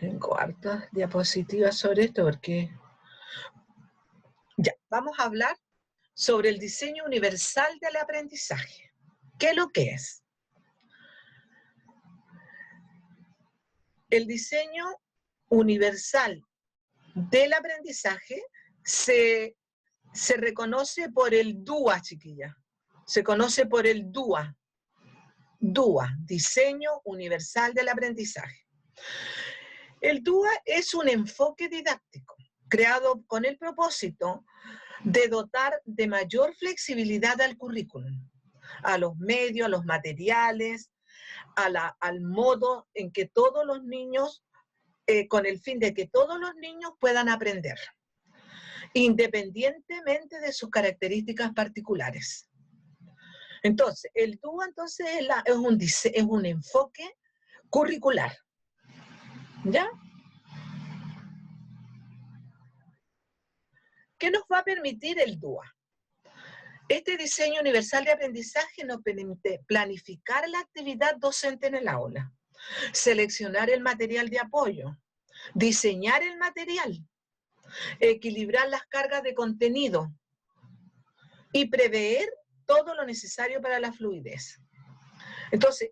Tengo hartas diapositivas sobre esto porque ya, vamos a hablar sobre el diseño universal del aprendizaje. ¿Qué es lo que es? El diseño universal del aprendizaje se reconoce por el DUA, chiquilla. Se conoce por el DUA. DUA, Diseño Universal del Aprendizaje. El DUA es un enfoque didáctico creado con el propósito de dotar de mayor flexibilidad al currículum, a los medios, a los materiales, al modo en que todos los niños, con el fin de que todos los niños puedan aprender, independientemente de sus características particulares. Entonces, el DUA entonces es un enfoque curricular, ¿ya? ¿Qué nos va a permitir el DUA? Este diseño universal de aprendizaje nos permite planificar la actividad docente en el aula, seleccionar el material de apoyo, diseñar el material, equilibrar las cargas de contenido y prever todo lo necesario para la fluidez. Entonces,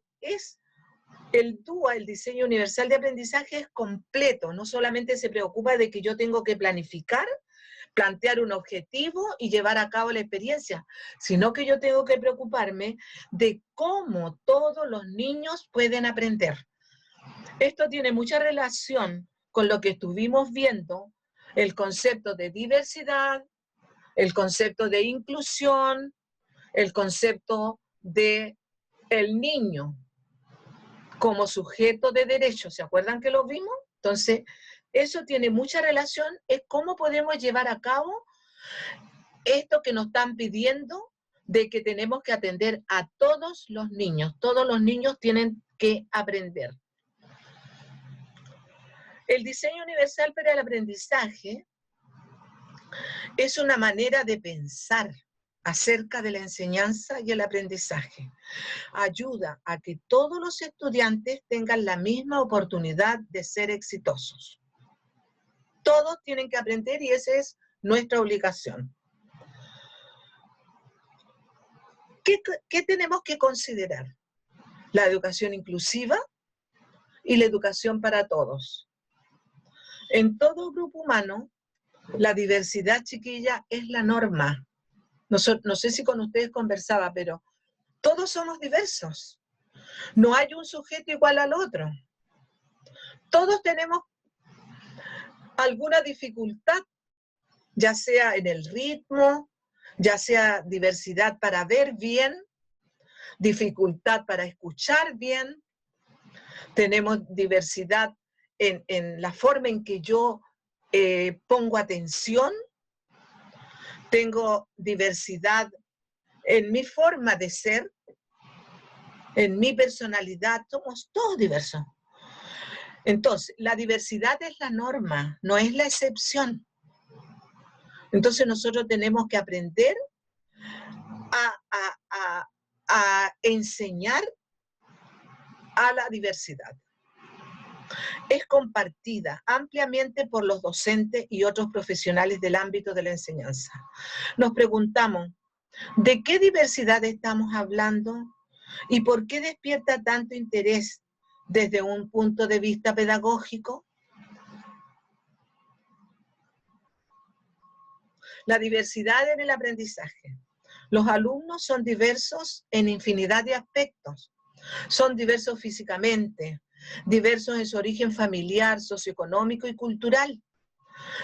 el DUA, el diseño universal de aprendizaje, es completo, no solamente se preocupa de que yo tengo que planificar, plantear un objetivo y llevar a cabo la experiencia, sino que yo tengo que preocuparme de cómo todos los niños pueden aprender. Esto tiene mucha relación con lo que estuvimos viendo, el concepto de diversidad, el concepto de inclusión, el concepto de el niño como sujeto de derecho. ¿Se acuerdan que lo vimos? Entonces, eso tiene mucha relación, es cómo podemos llevar a cabo esto que nos están pidiendo de que tenemos que atender a todos los niños tienen que aprender. El diseño universal para el aprendizaje es una manera de pensar acerca de la enseñanza y el aprendizaje. Ayuda a que todos los estudiantes tengan la misma oportunidad de ser exitosos. Todos tienen que aprender y esa es nuestra obligación. ¿Qué tenemos que considerar? La educación inclusiva y la educación para todos. En todo grupo humano, la diversidad, chiquilla, es la norma. No sé si con ustedes conversaba, pero todos somos diversos. No hay un sujeto igual al otro. Todos tenemos alguna dificultad, ya sea en el ritmo, ya sea diversidad para ver bien, dificultad para escuchar bien, tenemos diversidad en la forma en que yo pongo atención, tengo diversidad en mi forma de ser, en mi personalidad, somos todos diversos. Entonces, la diversidad es la norma, no es la excepción. Entonces nosotros tenemos que aprender a enseñar a la diversidad. Es compartida ampliamente por los docentes y otros profesionales del ámbito de la enseñanza. Nos preguntamos, ¿de qué diversidad estamos hablando? ¿Y por qué despierta tanto interés desde un punto de vista pedagógico? La diversidad en el aprendizaje. Los alumnos son diversos en infinidad de aspectos. Son diversos físicamente, diversos en su origen familiar, socioeconómico y cultural.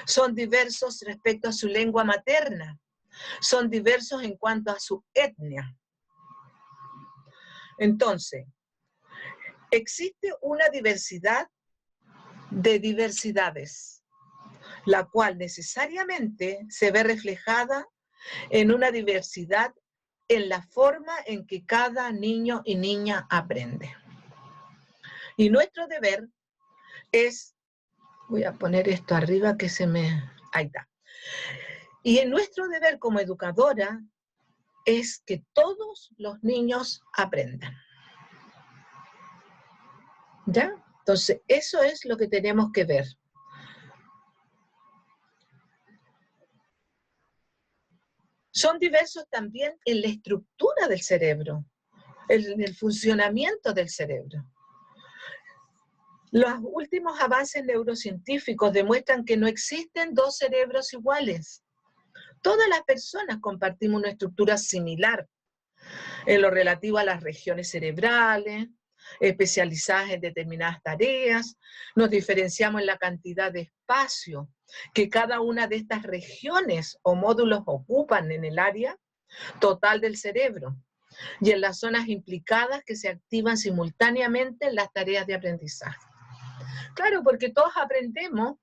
Son diversos respecto a su lengua materna. Son diversos en cuanto a su etnia. Entonces, existe una diversidad de diversidades, la cual necesariamente se ve reflejada en una diversidad en la forma en que cada niño y niña aprende. Y nuestro deber es, voy a poner esto arriba que se me, ahí está. Y en nuestro deber como educadora es que todos los niños aprendan. ¿Ya? Entonces, eso es lo que tenemos que ver. Son diversos también en la estructura del cerebro, en el funcionamiento del cerebro. Los últimos avances neurocientíficos demuestran que no existen dos cerebros iguales. Todas las personas compartimos una estructura similar en lo relativo a las regiones cerebrales, especializadas en determinadas tareas. Nos diferenciamos en la cantidad de espacio que cada una de estas regiones o módulos ocupan en el área total del cerebro y en las zonas implicadas que se activan simultáneamente en las tareas de aprendizaje. Claro, porque todos aprendemos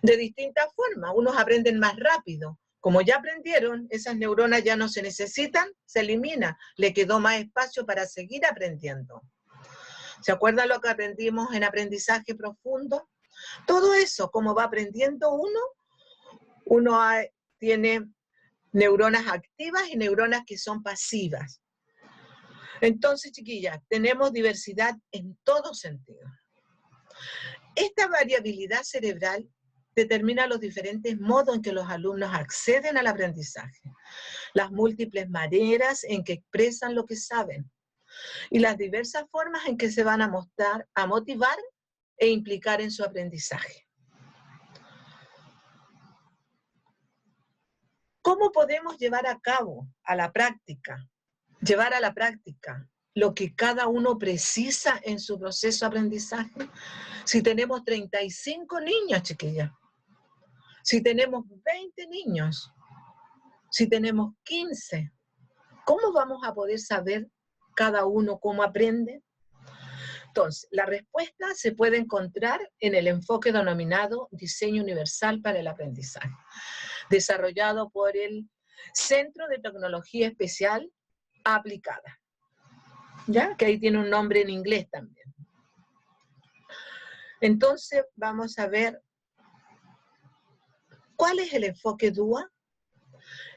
de distintas formas. Unos aprenden más rápido. Como ya aprendieron, esas neuronas ya no se necesitan, se elimina. Le quedó más espacio para seguir aprendiendo. ¿Se acuerdan lo que aprendimos en aprendizaje profundo? Todo eso, como va aprendiendo uno tiene neuronas activas y neuronas que son pasivas. Entonces, chiquillas, tenemos diversidad en todo sentido. Esta variabilidad cerebral determina los diferentes modos en que los alumnos acceden al aprendizaje, las múltiples maneras en que expresan lo que saben y las diversas formas en que se van a mostrar, a motivar e implicar en su aprendizaje. ¿Cómo podemos llevar a cabo, llevar a la práctica lo que cada uno precisa en su proceso de aprendizaje? Si tenemos 35 niños, chiquillas, si tenemos 20 niños, si tenemos 15, ¿cómo vamos a poder saber cada uno cómo aprende? Entonces, la respuesta se puede encontrar en el enfoque denominado Diseño Universal para el Aprendizaje, desarrollado por el Centro de Tecnología Especial Aplicada, ¿ya? Que ahí tiene un nombre en inglés también. Entonces, vamos a ver, ¿cuál es el enfoque DUA?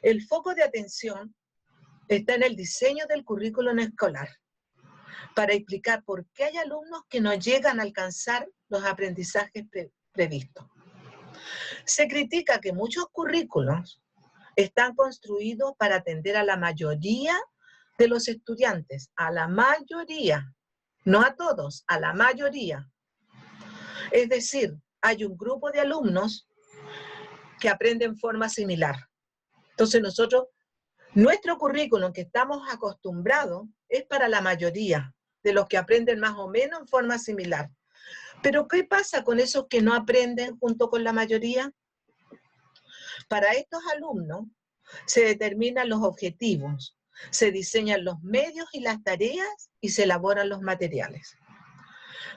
El foco de atención está en el diseño del currículum escolar, para explicar por qué hay alumnos que no llegan a alcanzar los aprendizajes previstos. Se critica que muchos currículos están construidos para atender a la mayoría de los estudiantes, a la mayoría, no a todos, a la mayoría. Es decir, hay un grupo de alumnos que aprenden en forma similar. Entonces nuestro currículum que estamos acostumbrados es para la mayoría de los que aprenden más o menos en forma similar. Pero ¿qué pasa con esos que no aprenden junto con la mayoría? Para estos alumnos se determinan los objetivos, se diseñan los medios y las tareas y se elaboran los materiales.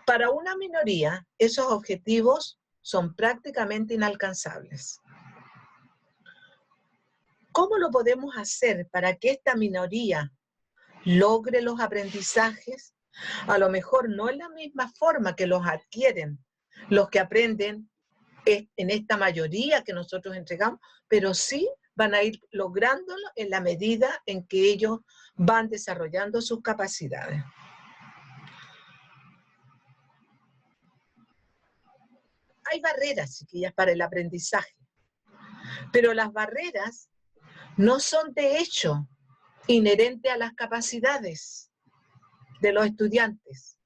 Para una minoría, esos objetivos son prácticamente inalcanzables. ¿Cómo lo podemos hacer para que esta minoría logre los aprendizajes? A lo mejor no en la misma forma que los adquieren los que aprenden en esta mayoría que nosotros entregamos, pero sí van a ir lográndolo en la medida en que ellos van desarrollando sus capacidades. Hay barreras, chiquillas, para el aprendizaje, pero las barreras no son de hecho inherentes a las capacidades de los estudiantes,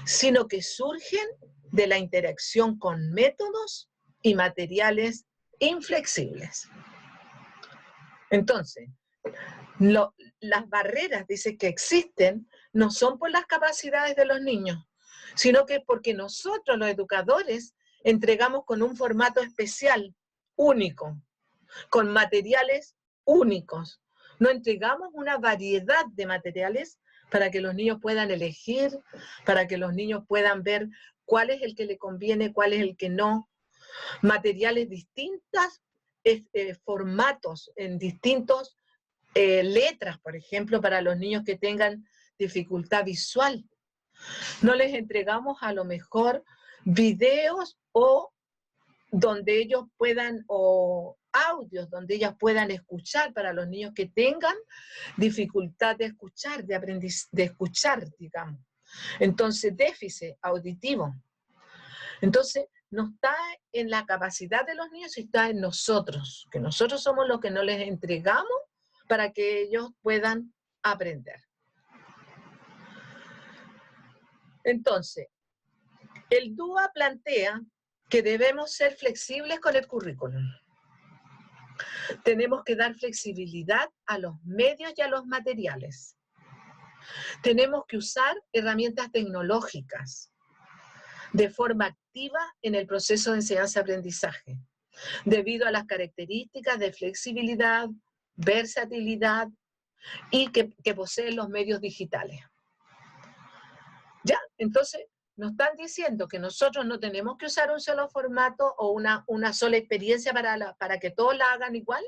sino que surgen de la interacción con métodos y materiales inflexibles. Entonces, las barreras, dice, que existen, no son por las capacidades de los niños, sino que porque nosotros, los educadores, entregamos con un formato especial, único, con materiales únicos. No entregamos una variedad de materiales para que los niños puedan elegir, para que los niños puedan ver cuál es el que le conviene, cuál es el que no. Materiales distintos, formatos en distintos letras, por ejemplo, para los niños que tengan dificultad visual. No les entregamos a lo mejor videos o donde ellos puedan, o audios donde ellas puedan escuchar para los niños que tengan dificultad de escuchar, de escuchar, digamos. Entonces, déficit auditivo. Entonces, no está en la capacidad de los niños, está en nosotros, que nosotros somos los que no les entregamos para que ellos puedan aprender. Entonces, el DUA plantea que debemos ser flexibles con el currículum. Tenemos que dar flexibilidad a los medios y a los materiales. Tenemos que usar herramientas tecnológicas de forma activa en el proceso de enseñanza-aprendizaje, debido a las características de flexibilidad, versatilidad y que poseen los medios digitales. ¿Ya? Entonces, nos están diciendo que nosotros no tenemos que usar un solo formato o una sola experiencia para que todos la hagan igual,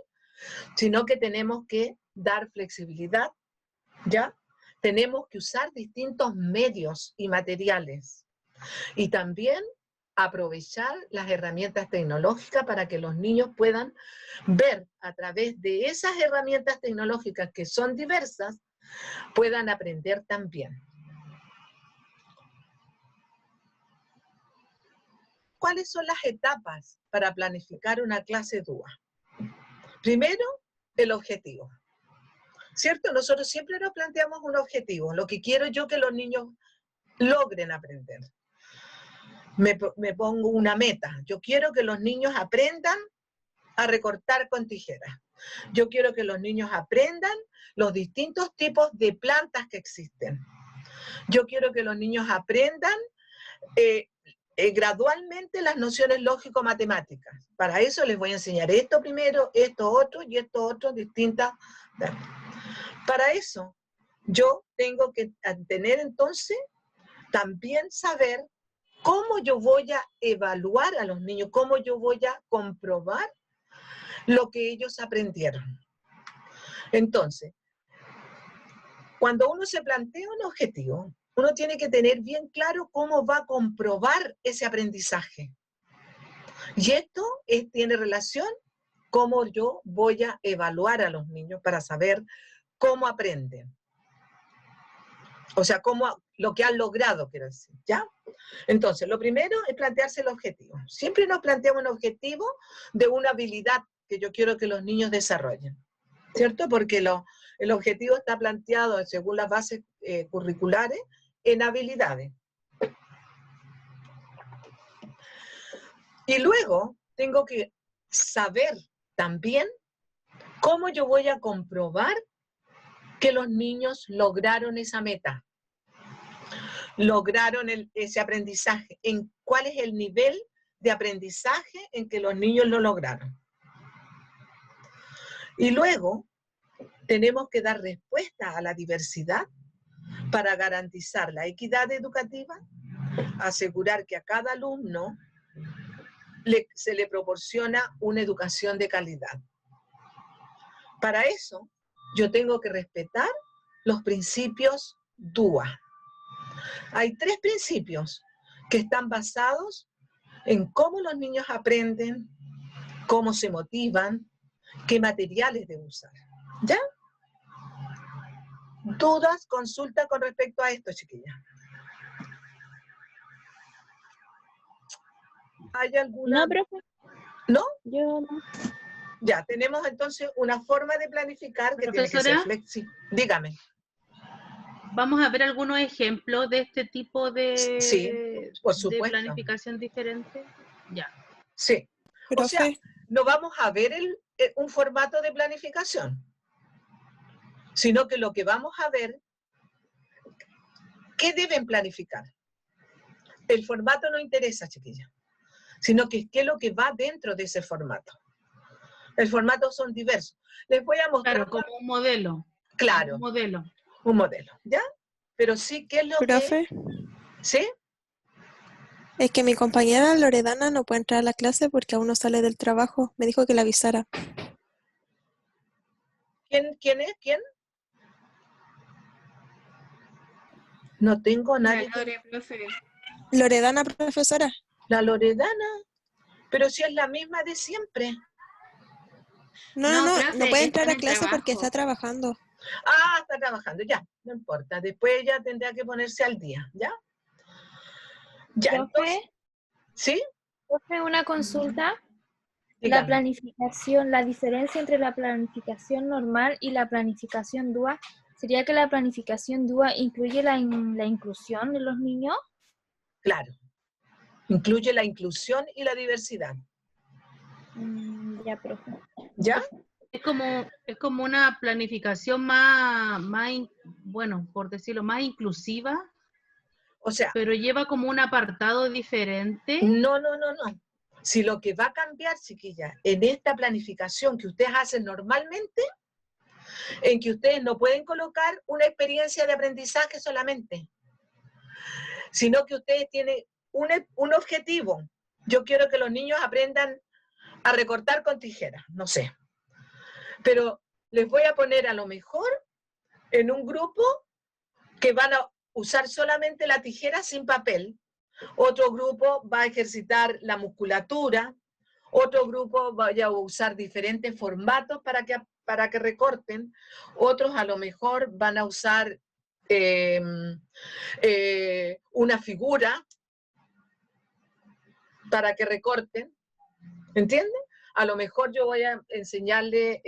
sino que tenemos que dar flexibilidad, ¿ya? Tenemos que usar distintos medios y materiales. Y también aprovechar las herramientas tecnológicas para que los niños puedan ver a través de esas herramientas tecnológicas que son diversas, puedan aprender también. ¿Cuáles son las etapas para planificar una clase DUA? Primero, el objetivo. ¿Cierto? Nosotros siempre nos planteamos un objetivo. Lo que quiero yo que los niños logren aprender. Me pongo una meta. Yo quiero que los niños aprendan a recortar con tijeras. Yo quiero que los niños aprendan los distintos tipos de plantas que existen. Yo quiero que los niños aprendan gradualmente las nociones lógico-matemáticas. Para eso les voy a enseñar esto primero, esto otro y esto otro, distintas. Para eso yo tengo que tener entonces también saber cómo yo voy a evaluar a los niños, cómo yo voy a comprobar lo que ellos aprendieron. Entonces, cuando uno se plantea un objetivo, uno tiene que tener bien claro cómo va a comprobar ese aprendizaje. Y esto tiene relación cómo yo voy a evaluar a los niños para saber cómo aprenden. O sea, lo que han logrado, quiero decir, ¿ya? Entonces, lo primero es plantearse el objetivo. Siempre nos planteamos un objetivo de una habilidad que yo quiero que los niños desarrollen, ¿cierto? Porque el objetivo está planteado, según las bases curriculares, en habilidades. Y luego tengo que saber también cómo yo voy a comprobar que los niños lograron esa meta, lograron ese aprendizaje, en cuál es el nivel de aprendizaje en que los niños lo lograron. Y luego tenemos que dar respuesta a la diversidad para garantizar la equidad educativa, asegurar que a cada alumno se le proporciona una educación de calidad. Para eso, yo tengo que respetar los principios DUA. Hay 3 principios que están basados en cómo los niños aprenden, cómo se motivan, qué materiales deben usar. ¿Ya? ¿Dudas, consulta con respecto a esto, chiquillas? ¿Hay alguna? No, profe. ¿No? Yo no. Ya, tenemos entonces una forma de planificar que tiene que ser flexible. Dígame. Vamos a ver algunos ejemplos de este tipo de, sí, por supuesto, de planificación diferente. Ya. Sí. Profe. O sea, no vamos a ver un formato de planificación, sino que lo que vamos a ver, ¿qué deben planificar? El formato no interesa, chiquillas, sino que qué es lo que va dentro de ese formato. El formato son diversos. Les voy a mostrar. Claro, como un modelo. Claro. Un modelo. Un modelo, ¿ya? Pero sí, ¿qué es lo Profe, que...? ¿Sí? es que mi compañera Loredana no puede entrar a la clase porque aún no sale del trabajo. Me dijo que la avisara. ¿Quién es? ¿Quién? No tengo a nadie. Loredana, profesora. La Loredana. Pero si es la misma de siempre. No profe, puede está entrar en a el clase porque trabajo. está trabajando. Ah, está trabajando, ya, no importa. Después ella tendrá que ponerse al día, ¿ya? Ya, entonces, Profe, ¿sí? profe, una consulta. La Dígame. planificación, la diferencia entre la planificación normal y la planificación DUA, ¿sería que la planificación DUA incluye la inclusión de los niños? Claro. Incluye la inclusión y la diversidad. Ya, profe. ¿Ya? Es como una planificación más, bueno, por decirlo, más inclusiva, O sea, pero lleva como un apartado diferente. no. Si lo que va a cambiar, chiquilla, en esta planificación que ustedes hacen normalmente, en que ustedes no pueden colocar una experiencia de aprendizaje solamente, sino que ustedes tienen un objetivo. Yo quiero que los niños aprendan a recortar con tijeras, no sé. Pero les voy a poner a lo mejor en un grupo que van a usar solamente la tijera sin papel. Otro grupo va a ejercitar la musculatura. Otro grupo vaya a usar diferentes formatos para que recorten. Otros a lo mejor van a usar una figura para que recorten. ¿Entienden? A lo mejor yo voy a enseñarle,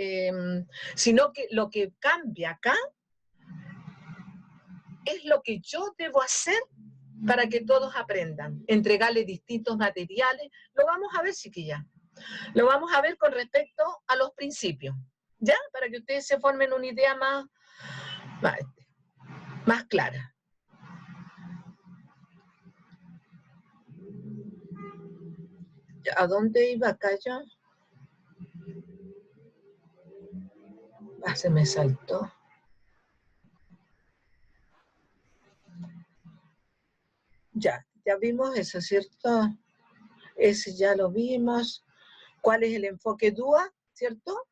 sino que lo que cambia acá es lo que yo debo hacer para que todos aprendan. Entregarle distintos materiales. Lo vamos a ver, chiquilla. Lo vamos a ver con respecto a los principios. ¿Ya? Para que ustedes se formen una idea más clara. ¿A dónde iba acá yo? Ah, se me saltó. Ya vimos eso, ¿cierto? Ese ya lo vimos. ¿Cuál es el enfoque DUA? ¿Cierto?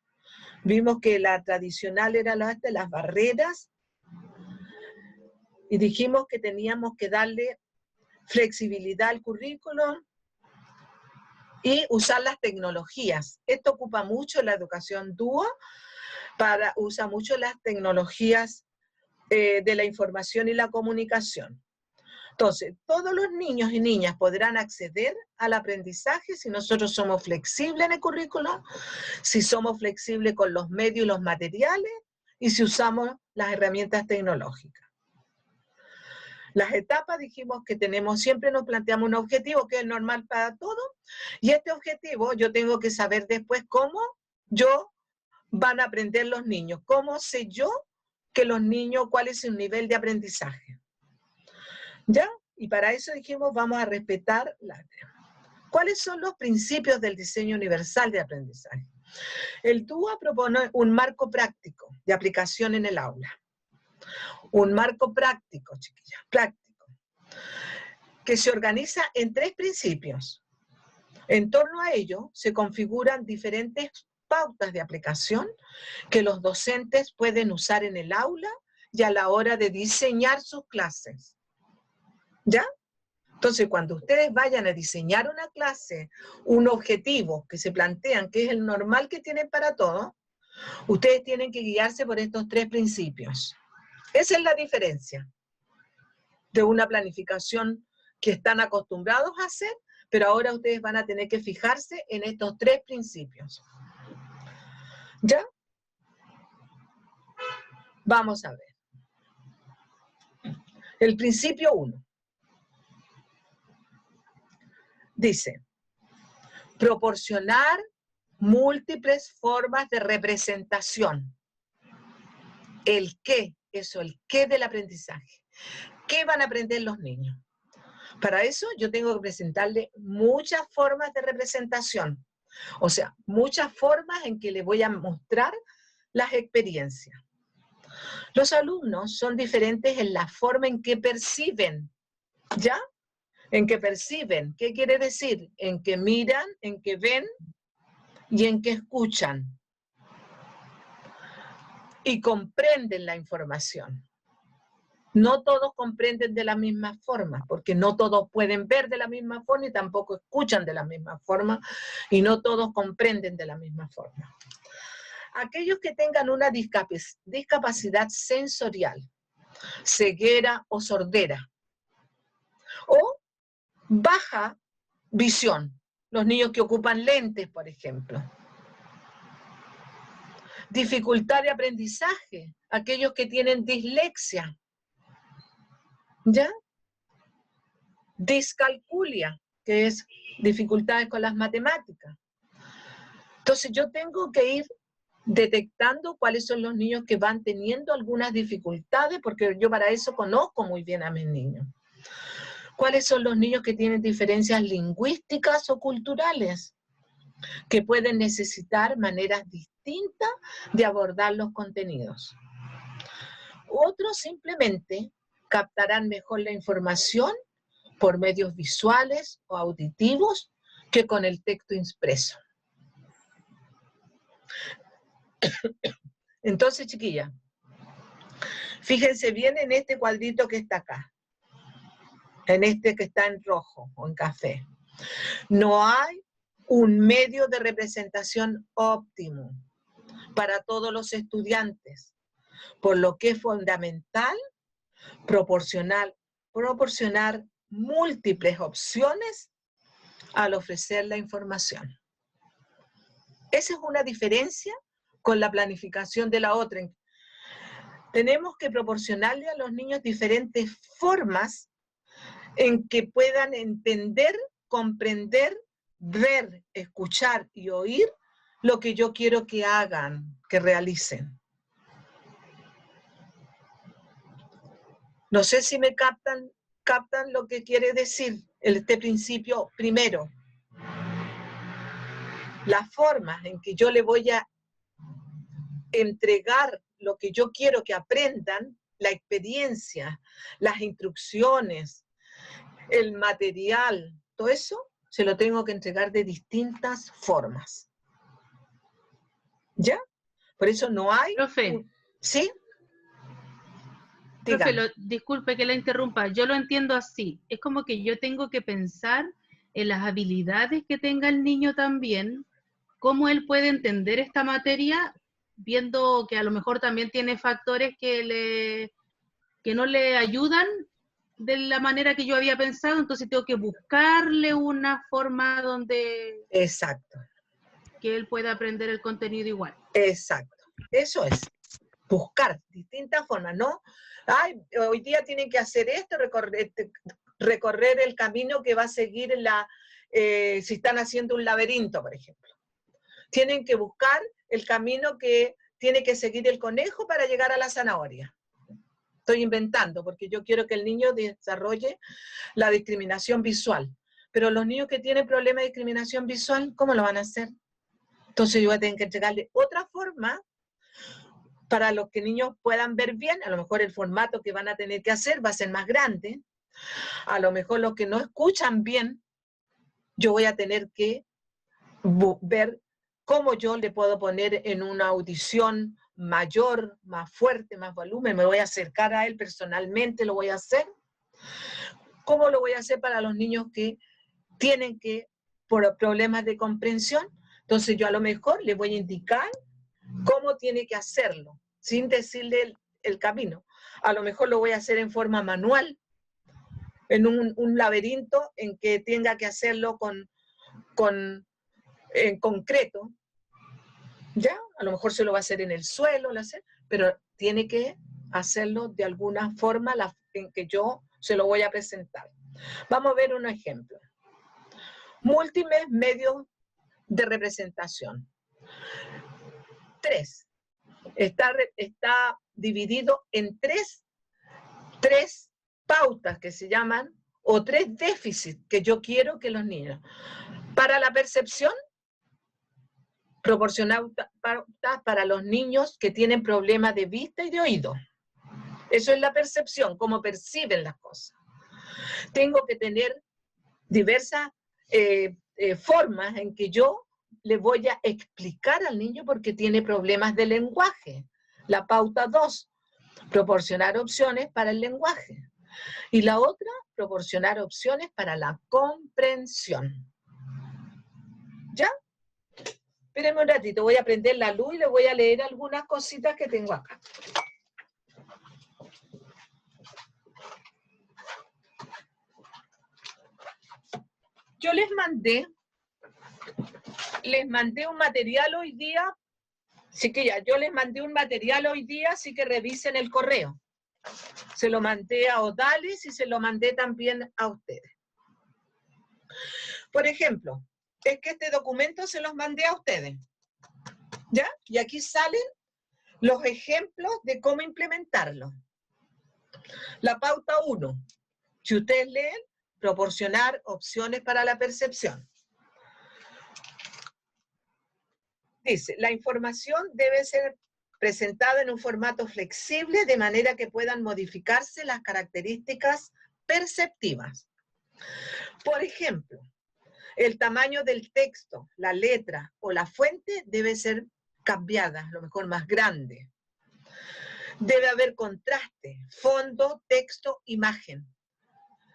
Vimos que la tradicional era de las barreras y dijimos que teníamos que darle flexibilidad al currículum y usar las tecnologías. Esto ocupa mucho la educación DUA, usa mucho las tecnologías de la información y la comunicación. Entonces, todos los niños y niñas podrán acceder al aprendizaje si nosotros somos flexibles en el currículo, si somos flexibles con los medios y los materiales y si usamos las herramientas tecnológicas. Las etapas dijimos que siempre nos planteamos un objetivo que es normal para todos y este objetivo yo tengo que saber después cómo van a aprender los niños, cómo sé yo que los niños, cuál es su nivel de aprendizaje. ¿Ya? Y para eso dijimos, vamos a respetar ¿cuáles son los principios del diseño universal de aprendizaje? El DUA propone un marco práctico de aplicación en el aula. Un marco práctico, chiquillas, práctico, que se organiza en 3 principios. En torno a ello se configuran diferentes pautas de aplicación que los docentes pueden usar en el aula y a la hora de diseñar sus clases. ¿Ya? Entonces, cuando ustedes vayan a diseñar una clase, un objetivo que se plantean, que es el normal que tienen para todos, ustedes tienen que guiarse por estos 3 principios. Esa es la diferencia de una planificación que están acostumbrados a hacer, pero ahora ustedes van a tener que fijarse en estos 3 principios. ¿Ya? Vamos a ver. El principio 1. Dice, proporcionar múltiples formas de representación. El qué, eso, el qué del aprendizaje. ¿Qué van a aprender los niños? Para eso yo tengo que presentarle muchas formas de representación. O sea, muchas formas en que les voy a mostrar las experiencias. Los alumnos son diferentes en la forma en que perciben, ¿ya? En que perciben. ¿Qué quiere decir? En que miran, en que ven y en que escuchan. Y comprenden la información. No todos comprenden de la misma forma, porque no todos pueden ver de la misma forma y tampoco escuchan de la misma forma, y no todos comprenden de la misma forma. Aquellos que tengan una discapacidad sensorial, ceguera o sordera, o baja visión, los niños que ocupan lentes, por ejemplo. Dificultad de aprendizaje, aquellos que tienen dislexia, ¿ya? Discalculia, que es dificultades con las matemáticas. Entonces yo tengo que ir detectando cuáles son los niños que van teniendo algunas dificultades, porque yo para eso conozco muy bien a mis niños. ¿Cuáles son los niños que tienen diferencias lingüísticas o culturales? Que pueden necesitar maneras distintas de abordar los contenidos. Otros simplemente captarán mejor la información por medios visuales o auditivos que con el texto impreso. Entonces, chiquilla, fíjense bien en este cuadrito que está acá, en este que está en rojo o en café. No hay un medio de representación óptimo para todos los estudiantes, por lo que es fundamental proporcionar múltiples opciones al ofrecer la información. Esa es una diferencia con la planificación de la otra. Tenemos que proporcionarle a los niños diferentes formas en que puedan entender, comprender, ver, escuchar y oír lo que yo quiero que hagan, que realicen. No sé si me captan lo que quiere decir este principio primero. La forma en que yo le voy a entregar lo que yo quiero que aprendan, la experiencia, las instrucciones, el material, todo eso se lo tengo que entregar de distintas formas. ¿Ya? Por eso no hay... Profe. ¿Sí? Profe, disculpe que la interrumpa, yo lo entiendo así. Es como que yo tengo que pensar en las habilidades que tenga el niño también, cómo él puede entender esta materia, viendo que a lo mejor también tiene factores que no le ayudan de la manera que yo había pensado, entonces tengo que buscarle una forma donde... Exacto. Que él pueda aprender el contenido igual. Exacto. Eso es. Buscar distintas formas, ¿no? Ay, hoy día tienen que hacer esto, recorrer el camino que va a seguir si están haciendo un laberinto, por ejemplo. Tienen que buscar el camino que tiene que seguir el conejo para llegar a la zanahoria. Estoy inventando, porque yo quiero que el niño desarrolle la discriminación visual. Pero los niños que tienen problemas de discriminación visual, ¿cómo lo van a hacer? Entonces yo voy a tener que entregarle otra forma para los que niños puedan ver bien. A lo mejor el formato que van a tener que hacer va a ser más grande. A lo mejor los que no escuchan bien, yo voy a tener que ver cómo yo le puedo poner en una audición mayor, más fuerte, más volumen. Me voy a acercar a él personalmente, lo voy a hacer. ¿Cómo lo voy a hacer para los niños que tienen por problemas de comprensión? Entonces yo a lo mejor les voy a indicar cómo tiene que hacerlo, sin decirle el camino. A lo mejor lo voy a hacer en forma manual, en un laberinto en que tenga que hacerlo en concreto. ¿Ya? A lo mejor se lo va a hacer en el suelo, pero tiene que hacerlo de alguna forma en que yo se lo voy a presentar. Vamos a ver un ejemplo. Múltiples medios de representación. 3. Está dividido en tres pautas que se llaman, o 3 déficits que yo quiero que los niños. Para la percepción, proporcionar pautas para los niños que tienen problemas de vista y de oído. Eso es la percepción, cómo perciben las cosas. Tengo que tener diversas formas en que yo le voy a explicar al niño porque tiene problemas de lenguaje. La pauta 2, proporcionar opciones para el lenguaje. Y la otra, proporcionar opciones para la comprensión. ¿Ya? Espérenme un ratito, voy a prender la luz y les voy a leer algunas cositas que tengo acá. Yo les mandé un material hoy día, así que ya, yo les mandé un material hoy día, así que revisen el correo. Se lo mandé a Odalis y se lo mandé también a ustedes. Por ejemplo, es que este documento se los mandé a ustedes, ¿ya? Y aquí salen los ejemplos de cómo implementarlo. La pauta 1, si ustedes leen, proporcionar opciones para la percepción. Dice, la información debe ser presentada en un formato flexible de manera que puedan modificarse las características perceptivas. Por ejemplo, el tamaño del texto, la letra o la fuente debe ser cambiada, a lo mejor más grande. Debe haber contraste, fondo, texto, imagen,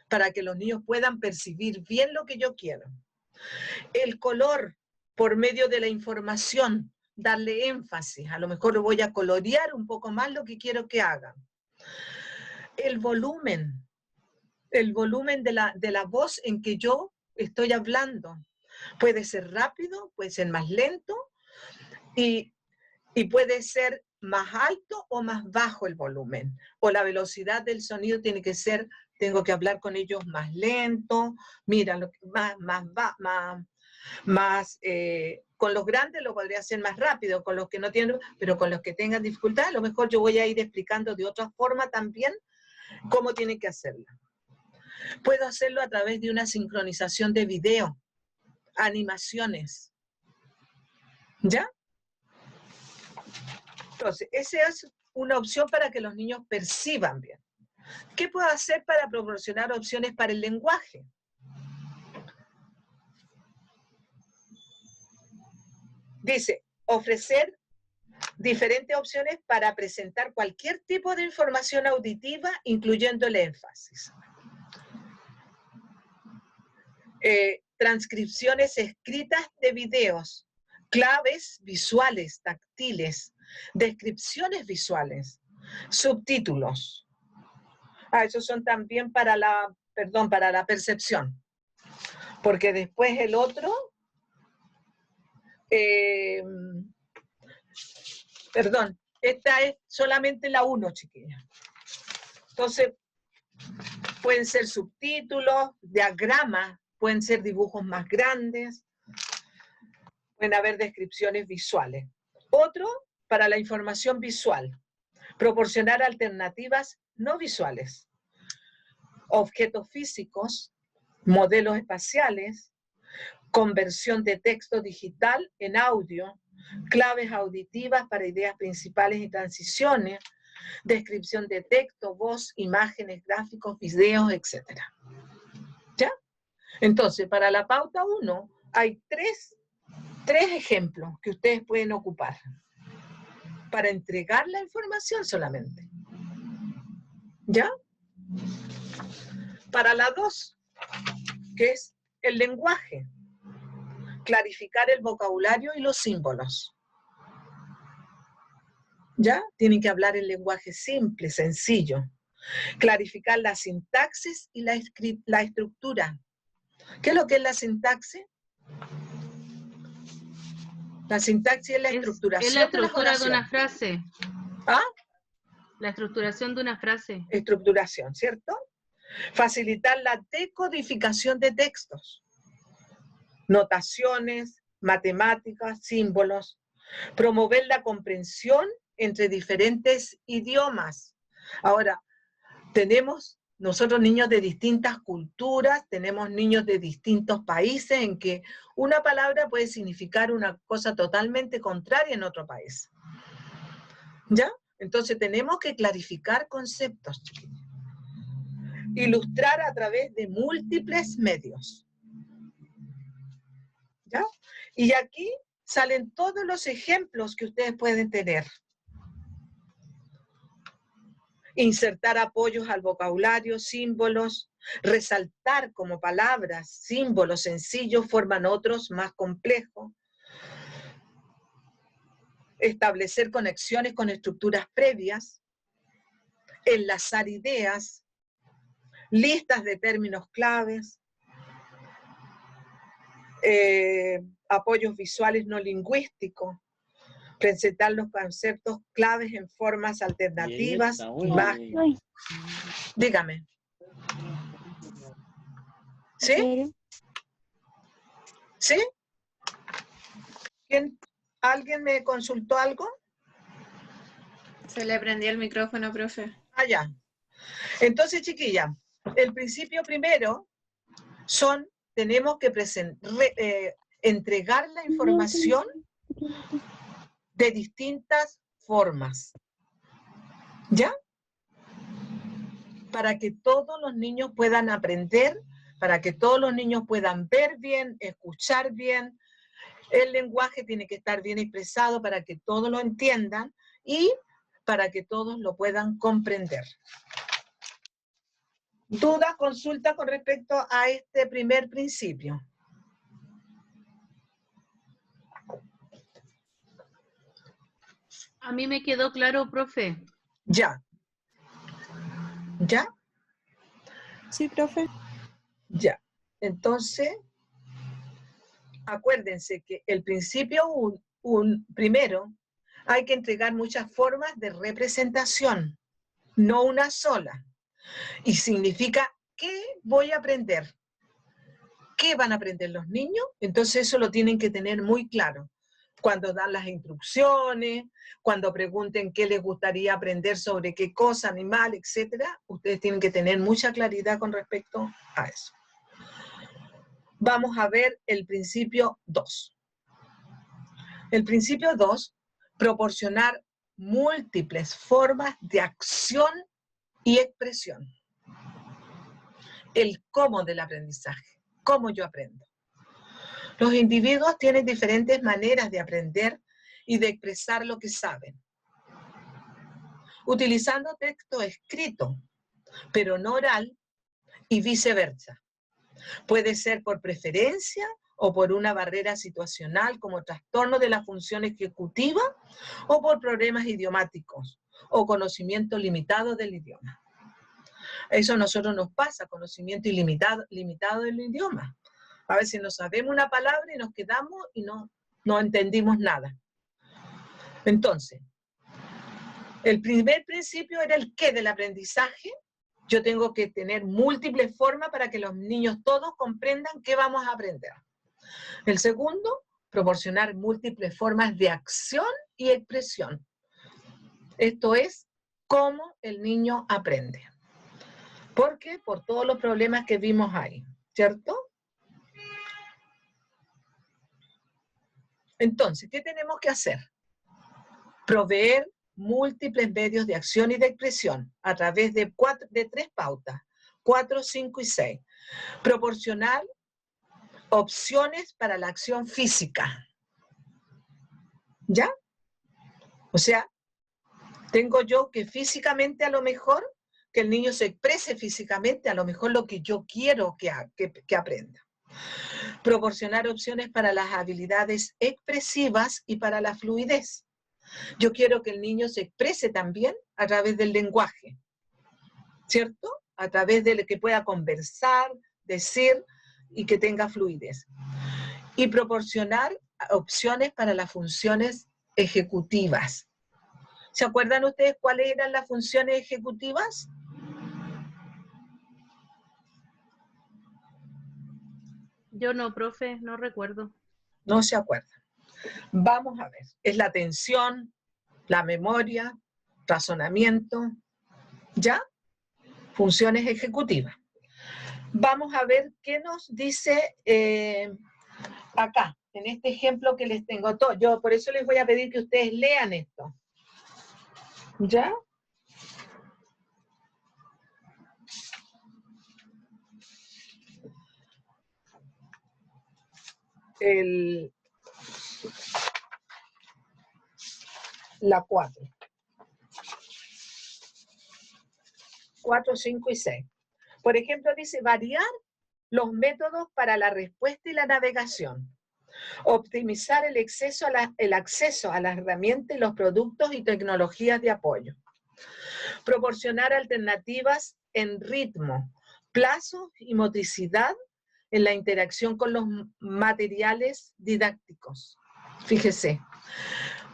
para que los niños puedan percibir bien lo que yo quiero. El color, por medio de la información, darle énfasis, a lo mejor voy a colorear un poco más lo que quiero que hagan. El volumen de la voz en que yo estoy hablando, puede ser rápido, puede ser más lento, y puede ser más alto o más bajo el volumen, o la velocidad del sonido tiene que ser, tengo que hablar con ellos más lento, mira, con los grandes lo podría hacer más rápido, con los que no tienen, pero con los que tengan dificultad, a lo mejor yo voy a ir explicando de otra forma también cómo tienen que hacerlo. Puedo hacerlo a través de una sincronización de video, animaciones, ¿ya? Entonces, esa es una opción para que los niños perciban bien. ¿Qué puedo hacer para proporcionar opciones para el lenguaje? Dice, ofrecer diferentes opciones para presentar cualquier tipo de información auditiva, incluyendo el énfasis. Transcripciones escritas de videos, claves visuales, táctiles, descripciones visuales, subtítulos. Esos son también para la percepción. Porque después el otro, esta es solamente la 1, chiquillas. Entonces, pueden ser subtítulos, diagramas, pueden ser dibujos más grandes, pueden haber descripciones visuales. Otro, para la información visual, proporcionar alternativas no visuales, objetos físicos, modelos espaciales, conversión de texto digital en audio, claves auditivas para ideas principales y transiciones, descripción de texto, voz, imágenes, gráficos, videos, etc. ¿Ya? Entonces, para la pauta 1 hay tres ejemplos que ustedes pueden ocupar para entregar la información solamente. ¿Ya? Para la 2, que es el lenguaje, clarificar el vocabulario y los símbolos. ¿Ya? Tienen que hablar en lenguaje simple, sencillo. Clarificar la sintaxis y la estructura. ¿Qué es lo que es la sintaxis? La sintaxis es la estructuración. Es la estructura de una frase. ¿Ah? La estructuración de una frase. Estructuración, ¿cierto? Facilitar la decodificación de textos. Notaciones, matemáticas, símbolos. Promover la comprensión entre diferentes idiomas. Ahora, tenemos nosotros niños de distintas culturas, tenemos niños de distintos países en que una palabra puede significar una cosa totalmente contraria en otro país. ¿Ya? Entonces tenemos que clarificar conceptos. Ilustrar a través de múltiples medios. ¿Ya? Y aquí salen todos los ejemplos que ustedes pueden tener. Insertar apoyos al vocabulario, símbolos, resaltar como palabras, símbolos sencillos forman otros más complejos. establecer conexiones con estructuras previas, enlazar ideas, listas de términos claves, apoyos visuales no lingüísticos, presentar los conceptos claves en formas alternativas. Dígame. ¿Sí? ¿Sí? ¿Alguien me consultó algo? Se le prendió el micrófono, profe. Ah, ya. Entonces, chiquilla, el principio primero tenemos que entregar la información de distintas formas. ¿Ya? Para que todos los niños puedan aprender, para que todos los niños puedan ver bien, escuchar bien. El lenguaje tiene que estar bien expresado para que todos lo entiendan y para que todos lo puedan comprender. ¿Duda, consulta con respecto a este primer principio? A mí me quedó claro, profe. Ya. ¿Ya? Sí, profe. Ya. Entonces, acuérdense que el principio primero, hay que entregar muchas formas de representación, no una sola. Y significa, ¿qué voy a aprender? ¿Qué van a aprender los niños? Entonces eso lo tienen que tener muy claro. Cuando dan las instrucciones, cuando pregunten qué les gustaría aprender sobre qué cosa, animal, etcétera, ustedes tienen que tener mucha claridad con respecto a eso. Vamos a ver el principio 2. El principio 2, proporcionar múltiples formas de acción y expresión. El cómo del aprendizaje, cómo yo aprendo. Los individuos tienen diferentes maneras de aprender y de expresar lo que saben. Utilizando texto escrito, pero no oral, y viceversa. Puede ser por preferencia o por una barrera situacional como trastorno de la función ejecutiva o por problemas idiomáticos o conocimiento limitado del idioma. Eso a nosotros nos pasa, conocimiento ilimitado del idioma. A veces no sabemos una palabra y nos quedamos y no entendimos nada. Entonces, el primer principio era el qué del aprendizaje. Yo tengo que tener múltiples formas para que los niños todos comprendan qué vamos a aprender. El segundo, proporcionar múltiples formas de acción y expresión. Esto es cómo el niño aprende. ¿Por qué? Por todos los problemas que vimos ahí, ¿cierto? Entonces, ¿qué tenemos que hacer? Proveer múltiples medios de acción y de expresión a través de 3 pautas, 4, 5 y 6. Proporcionar opciones para la acción física. ¿Ya? O sea, tengo yo que físicamente a lo mejor, que el niño se exprese físicamente a lo mejor lo que yo quiero que aprenda. Proporcionar opciones para las habilidades expresivas y para la fluidez. Yo quiero que el niño se exprese también a través del lenguaje, ¿cierto? A través de que pueda conversar, decir y que tenga fluidez. Y proporcionar opciones para las funciones ejecutivas. ¿Se acuerdan ustedes cuáles eran las funciones ejecutivas? Yo no, profe, no recuerdo. No se acuerdan. Vamos a ver. Es la atención, la memoria, razonamiento, ¿ya? Funciones ejecutivas. Vamos a ver qué nos dice acá, en este ejemplo que les tengo. Yo por eso les voy a pedir que ustedes lean esto. ¿Ya? La 4. 4, 5 y 6. Por ejemplo, dice variar los métodos para la respuesta y la navegación. Optimizar el acceso a las herramientas y los productos y tecnologías de apoyo. Proporcionar alternativas en ritmo, plazo y motricidad en la interacción con los materiales didácticos. Fíjese.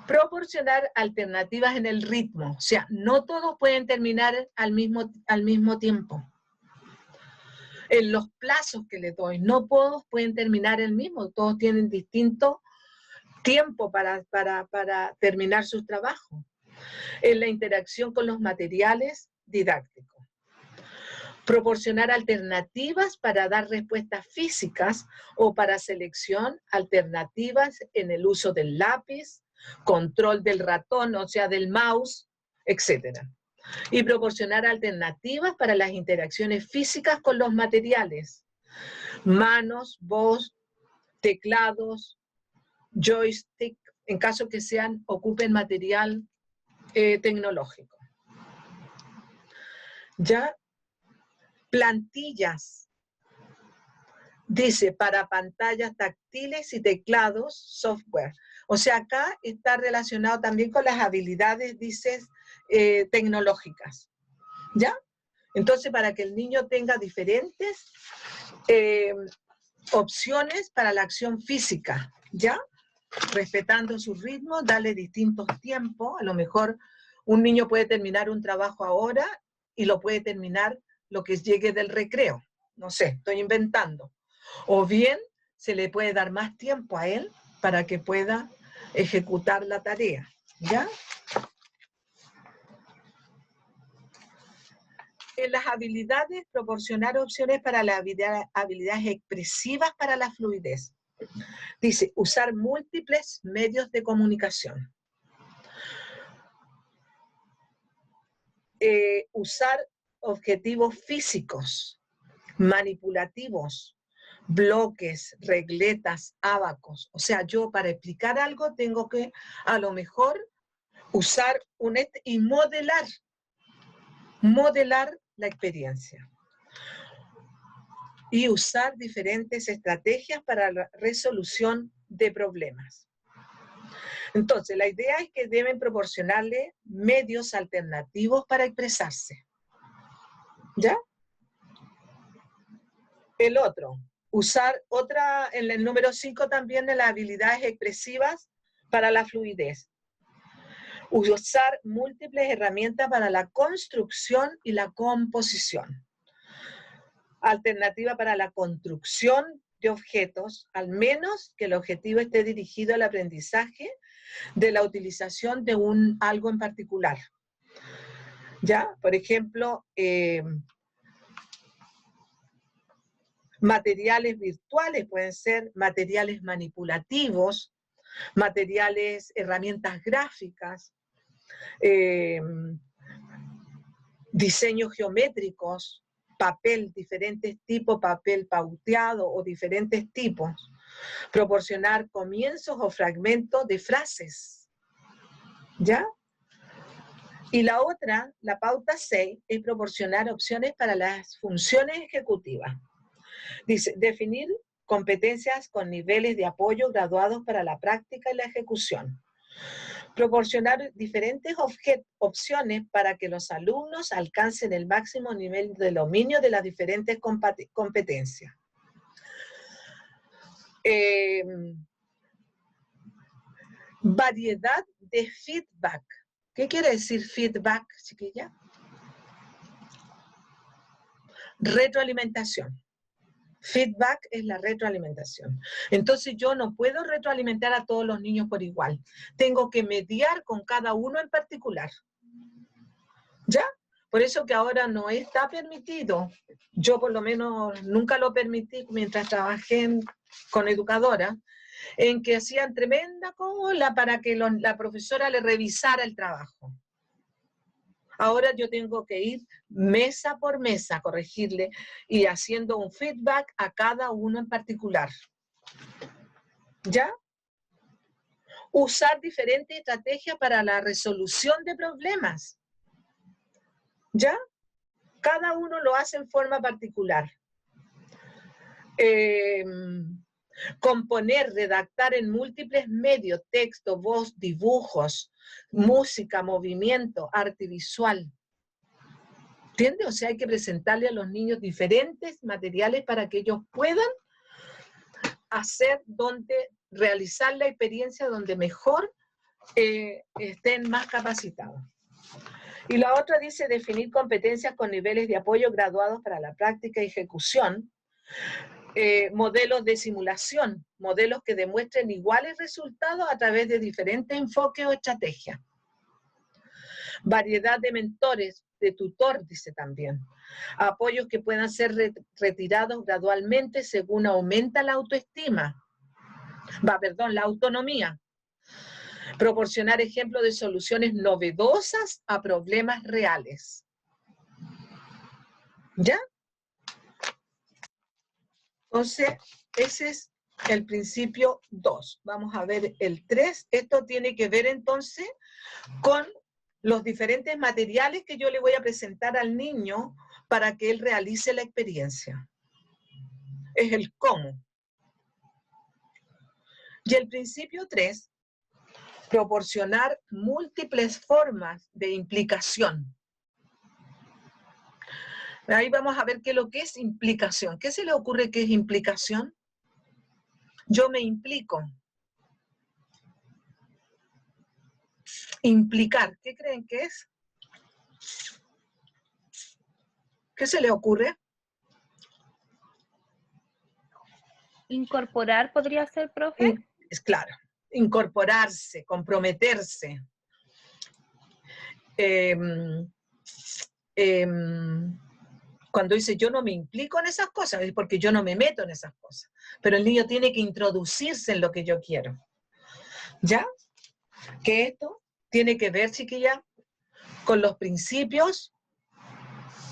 Proporcionar alternativas en el ritmo, o sea, no todos pueden terminar al mismo tiempo. En los plazos que les doy, no todos pueden terminar el mismo, todos tienen distinto tiempo para terminar sus trabajos. En la interacción con los materiales didácticos. Proporcionar alternativas para dar respuestas físicas o para selección, alternativas en el uso del lápiz, control del ratón, o sea, del mouse, etc. Y proporcionar alternativas para las interacciones físicas con los materiales, manos, voz, teclados, joystick, en caso que ocupen material tecnológico. Ya, plantillas. Dice, para pantallas táctiles y teclados, software. O sea, acá está relacionado también con las habilidades, dices, tecnológicas. ¿Ya? Entonces, para que el niño tenga diferentes opciones para la acción física, ¿ya? Respetando su ritmo, darle distintos tiempos. A lo mejor un niño puede terminar un trabajo ahora y lo puede terminar lo que llegue del recreo. No sé, estoy inventando. O bien se le puede dar más tiempo a él para que pueda ejecutar la tarea, ¿ya? En las habilidades, proporcionar opciones para las habilidades expresivas para la fluidez. Dice, usar múltiples medios de comunicación. Usar objetivos físicos, manipulativos, bloques, regletas, ábacos. O sea, yo para explicar algo tengo que a lo mejor usar y modelar la experiencia. Y usar diferentes estrategias para la resolución de problemas. Entonces, la idea es que deben proporcionarle medios alternativos para expresarse. ¿Ya? El otro, usar en el número 5 también de las habilidades expresivas para la fluidez. Usar múltiples herramientas para la construcción y la composición. Alternativa para la construcción de objetos, al menos que el objetivo esté dirigido al aprendizaje de la utilización de algo en particular. ¿Ya? Por ejemplo, materiales virtuales pueden ser materiales manipulativos, herramientas gráficas, diseños geométricos, papel, diferentes tipos, papel pauteado o diferentes tipos. Proporcionar comienzos o fragmentos de frases. ¿Ya? Y la otra, la pauta 6, es proporcionar opciones para las funciones ejecutivas. Dice, definir competencias con niveles de apoyo graduados para la práctica y la ejecución. Proporcionar diferentes opciones para que los alumnos alcancen el máximo nivel de dominio de las diferentes competencias. Variedad de feedback. ¿Qué quiere decir feedback, chiquilla? Retroalimentación. Feedback es la retroalimentación. Entonces yo no puedo retroalimentar a todos los niños por igual. Tengo que mediar con cada uno en particular. ¿Ya? Por eso que ahora no está permitido. Yo por lo menos nunca lo permití mientras trabajé con educadora, en que hacían tremenda cola para que la profesora le revisara el trabajo. Ahora yo tengo que ir mesa por mesa a corregirle y haciendo un feedback a cada uno en particular. ¿Ya? Usar diferentes estrategias para la resolución de problemas. ¿Ya? Cada uno lo hace en forma particular. Componer, redactar en múltiples medios, texto, voz, dibujos, música, movimiento, arte visual. ¿Entiendes? O sea, hay que presentarle a los niños diferentes materiales para que ellos puedan realizar la experiencia donde mejor estén más capacitados. Y la otra dice definir competencias con niveles de apoyo graduados para la práctica y ejecución. Modelos de simulación, modelos que demuestren iguales resultados a través de diferentes enfoques o estrategias. Variedad de mentores, de tutor, dice también. Apoyos que puedan ser retirados gradualmente según aumenta la autoestima. La autonomía. Proporcionar ejemplos de soluciones novedosas a problemas reales. ¿Ya? Entonces, ese es el principio 2. Vamos a ver el 3. Esto tiene que ver entonces con los diferentes materiales que yo le voy a presentar al niño para que él realice la experiencia. Es el cómo. Y el principio 3, proporcionar múltiples formas de implicación. Ahí vamos a ver qué es lo que es implicación. ¿Qué se le ocurre que es implicación? Yo me implico. Implicar, ¿qué creen que es? ¿Qué se le ocurre? Incorporar podría ser, profe. Es claro, incorporarse, comprometerse. Cuando dice yo no me implico en esas cosas, es porque yo no me meto en esas cosas. Pero el niño tiene que introducirse en lo que yo quiero. ¿Ya? Que esto tiene que ver, chiquilla, con los principios.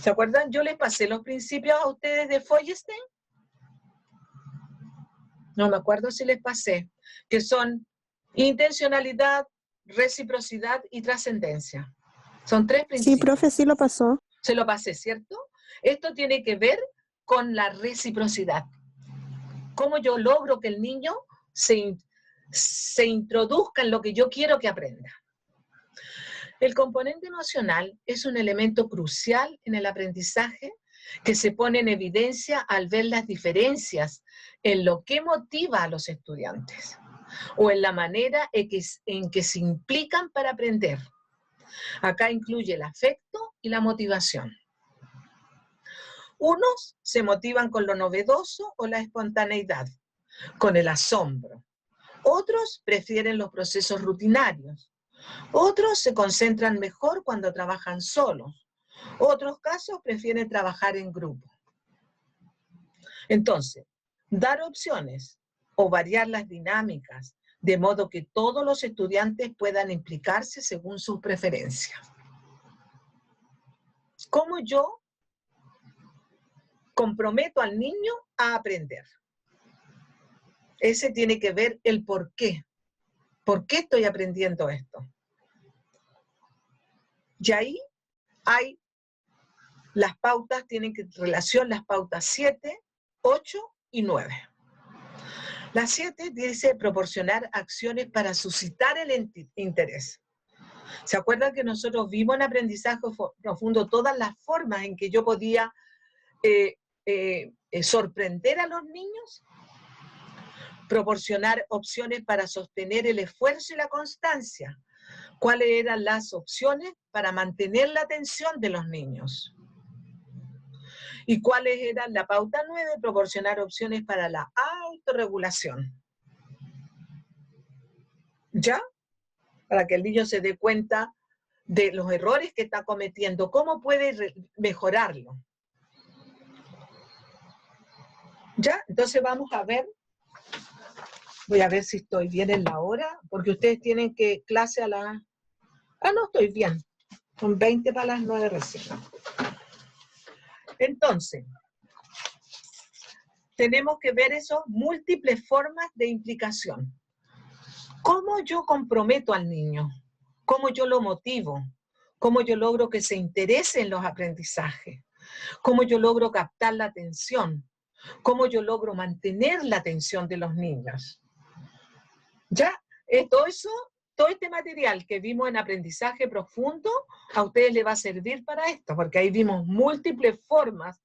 ¿Se acuerdan? Yo les pasé los principios a ustedes de Feuerstein. No me acuerdo si les pasé. Que son intencionalidad, reciprocidad y trascendencia. Son 3 principios. Sí, profe, sí lo pasó. Se lo pasé, ¿cierto? Esto tiene que ver con la reciprocidad. Cómo yo logro que el niño se introduzca en lo que yo quiero que aprenda. El componente emocional es un elemento crucial en el aprendizaje que se pone en evidencia al ver las diferencias en lo que motiva a los estudiantes o en la manera en que se implican para aprender. Acá incluye el afecto y la motivación. Unos se motivan con lo novedoso o la espontaneidad, con el asombro. Otros prefieren los procesos rutinarios. Otros se concentran mejor cuando trabajan solos. Otros casos prefieren trabajar en grupo. Entonces, dar opciones o variar las dinámicas de modo que todos los estudiantes puedan implicarse según sus preferencias. ¿Cómo yo comprometo al niño a aprender? Ese tiene que ver el por qué. ¿Por qué estoy aprendiendo esto? Y ahí hay las pautas, tienen que relación las pautas 7, 8 y 9. La 7 dice proporcionar acciones para suscitar el interés. ¿Se acuerdan que nosotros vimos en aprendizaje profundo todas las formas en que yo podía sorprender a los niños? Proporcionar opciones para sostener el esfuerzo y la constancia. ¿Cuáles eran las opciones para mantener la atención de los niños? ¿Y cuáles eran la pauta 9? Proporcionar opciones para la autorregulación. ¿Ya? Para que el niño se dé cuenta de los errores que está cometiendo, cómo puede mejorarlo. ¿Ya? Entonces vamos a ver. Voy a ver si estoy bien en la hora, porque ustedes tienen que clase a la... Ah, no, estoy bien. Son 20 para las 9 recién. Entonces, tenemos que ver eso, múltiples formas de implicación. ¿Cómo yo comprometo al niño? ¿Cómo yo lo motivo? ¿Cómo yo logro que se interese en los aprendizajes? ¿Cómo yo logro captar la atención? ¿Cómo yo logro mantener la atención de los niños? ¿Ya? Todo este material que vimos en aprendizaje profundo, a ustedes les va a servir para esto, porque ahí vimos múltiples formas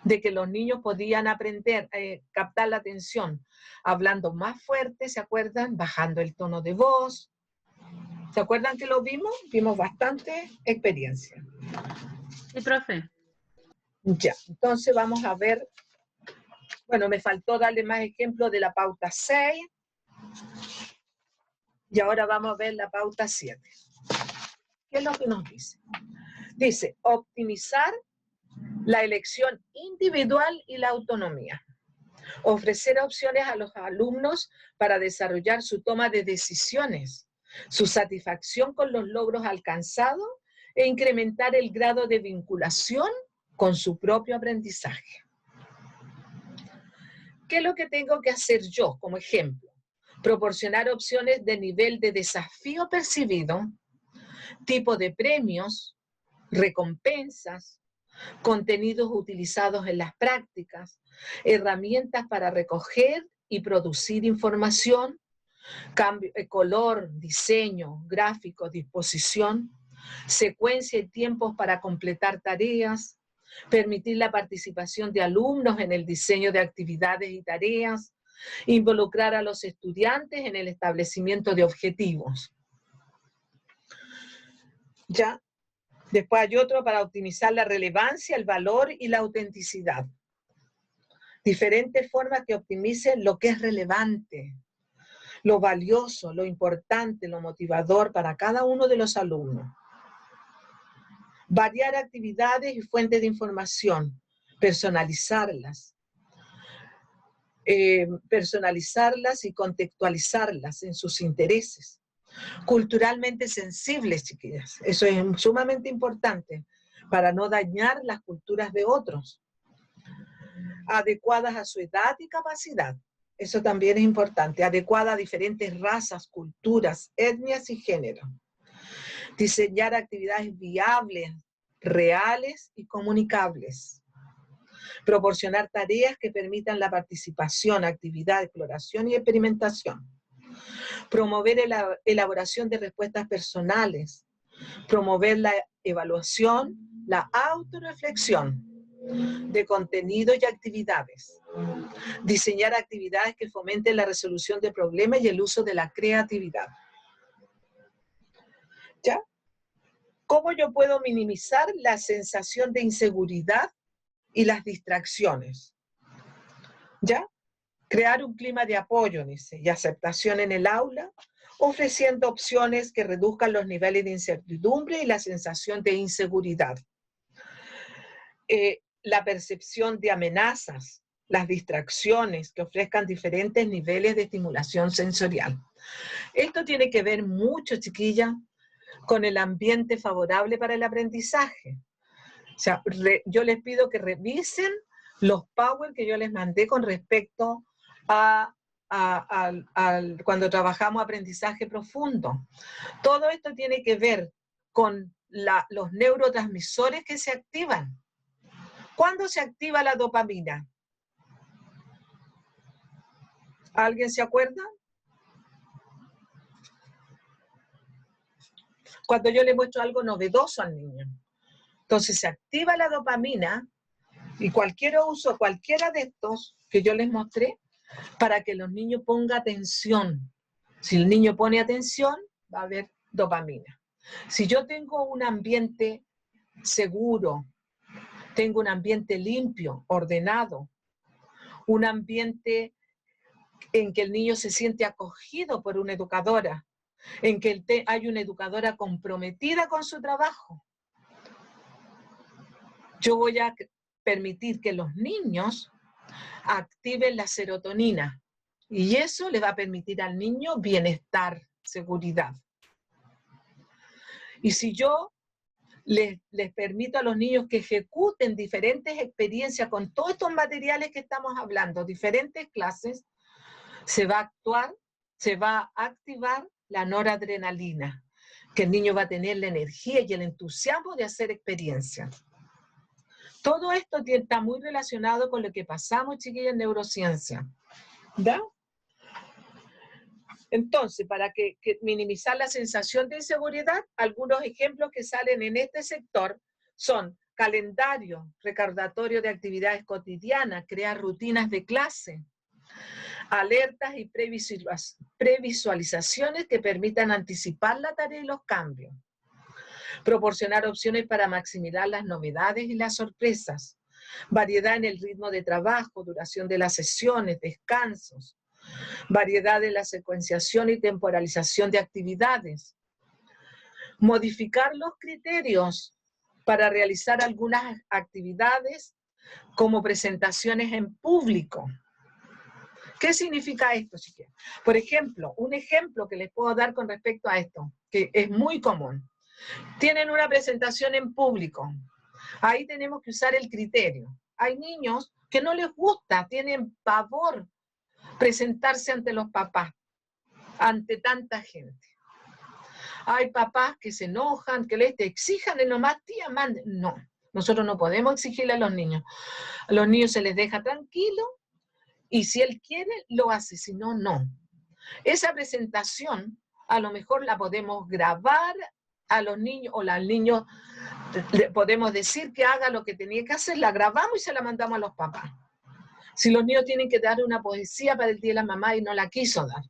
de que los niños podían aprender, captar la atención, hablando más fuerte, ¿se acuerdan? Bajando el tono de voz. ¿Se acuerdan que lo vimos? Vimos bastante experiencia. Sí, profe. Ya, entonces vamos a ver, bueno, me faltó darle más ejemplos de la pauta 6, y ahora vamos a ver la pauta 7. ¿Qué es lo que nos dice? Dice, optimizar la elección individual y la autonomía. Ofrecer opciones a los alumnos para desarrollar su toma de decisiones, su satisfacción con los logros alcanzados e incrementar el grado de vinculación con su propio aprendizaje. ¿Qué es lo que tengo que hacer yo como ejemplo? Proporcionar opciones de nivel de desafío percibido, tipo de premios, recompensas, contenidos utilizados en las prácticas, herramientas para recoger y producir información, color, diseño, gráfico, disposición, secuencia y tiempos para completar tareas, permitir la participación de alumnos en el diseño de actividades y tareas, involucrar a los estudiantes en el establecimiento de objetivos. ¿Ya? Después hay otro para optimizar la relevancia, el valor y la autenticidad. Diferentes formas que optimicen lo que es relevante, lo valioso, lo importante, lo motivador para cada uno de los alumnos. Variar actividades y fuentes de información, personalizarlas y contextualizarlas en sus intereses. Culturalmente sensibles, chiquillas. Eso es sumamente importante para no dañar las culturas de otros. Adecuadas a su edad y capacidad. Eso también es importante. Adecuada a diferentes razas, culturas, etnias y géneros. Diseñar actividades viables, reales y comunicables. Proporcionar tareas que permitan la participación, actividad, exploración y experimentación. Promover la elaboración de respuestas personales. Promover la evaluación, la autorreflexión de contenido y actividades. Diseñar actividades que fomenten la resolución de problemas y el uso de la creatividad. ¿Ya? ¿Cómo yo puedo minimizar la sensación de inseguridad y las distracciones? ¿Ya? Crear un clima de apoyo, dice, y aceptación en el aula, ofreciendo opciones que reduzcan los niveles de incertidumbre y la sensación de inseguridad. La percepción de amenazas, las distracciones que ofrezcan diferentes niveles de estimulación sensorial. Esto tiene que ver mucho, chiquilla, con el ambiente favorable para el aprendizaje. O sea, yo les pido que revisen los PowerPoint que yo les mandé con respecto a cuando trabajamos aprendizaje profundo. Todo esto tiene que ver con los neurotransmisores que se activan. ¿Cuándo se activa la dopamina? ¿Alguien se acuerda? Cuando yo le muestro algo novedoso al niño. Entonces se activa la dopamina y cualquiera de estos que yo les mostré para que los niños pongan atención. Si el niño pone atención, va a haber dopamina. Si yo tengo un ambiente seguro, tengo un ambiente limpio, ordenado, un ambiente en que el niño se siente acogido por una educadora, en que hay una educadora comprometida con su trabajo, yo voy a permitir que los niños activen la serotonina y eso le va a permitir al niño bienestar, seguridad. Y si yo les permito a los niños que ejecuten diferentes experiencias con todos estos materiales que estamos hablando, diferentes clases, se va a activar la noradrenalina, que el niño va a tener la energía y el entusiasmo de hacer experiencias. Todo esto está muy relacionado con lo que pasamos, chiquillos, en neurociencia. ¿Ya? Entonces, para minimizar la sensación de inseguridad, algunos ejemplos que salen en este sector son calendario, recordatorio de actividades cotidianas, crear rutinas de clase, alertas y previsualizaciones que permitan anticipar la tarea y los cambios, proporcionar opciones para maximizar las novedades y las sorpresas, variedad en el ritmo de trabajo, duración de las sesiones, descansos, variedad en la secuenciación y temporalización de actividades, modificar los criterios para realizar algunas actividades como presentaciones en público. ¿Qué significa esto, chiquillos? Por ejemplo, un ejemplo que les puedo dar con respecto a esto, que es muy común. Tienen una presentación en público. Ahí tenemos que usar el criterio. Hay niños que no les gusta, tienen pavor presentarse ante los papás, ante tanta gente. Hay papás que se enojan, que les exijan de nomás, tía, mande. No, nosotros no podemos exigirle a los niños. A los niños se les deja tranquilo y si él quiere, lo hace, si no, no. Esa presentación a lo mejor la podemos grabar a los niños, o al niño le podemos decir que haga lo que tenía que hacer, la grabamos y se la mandamos a los papás. Si los niños tienen que dar una poesía para el Día de la Mamá y no la quiso dar,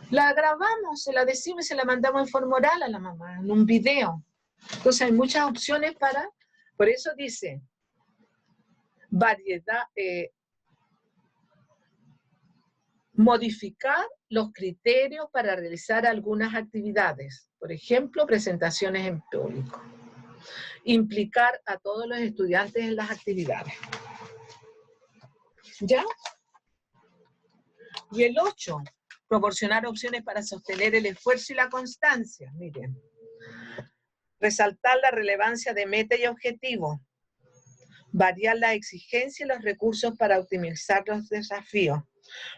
la grabamos, se la decimos y se la mandamos en forma oral a la mamá, en un video. Entonces hay muchas opciones para, por eso dice, variedad, modificar los criterios para realizar algunas actividades, por ejemplo, presentaciones en público. Implicar a todos los estudiantes en las actividades. ¿Ya? Y el 8, proporcionar opciones para sostener el esfuerzo y la constancia. Miren. Resaltar la relevancia de meta y objetivo. Variar la exigencia y los recursos para optimizar los desafíos.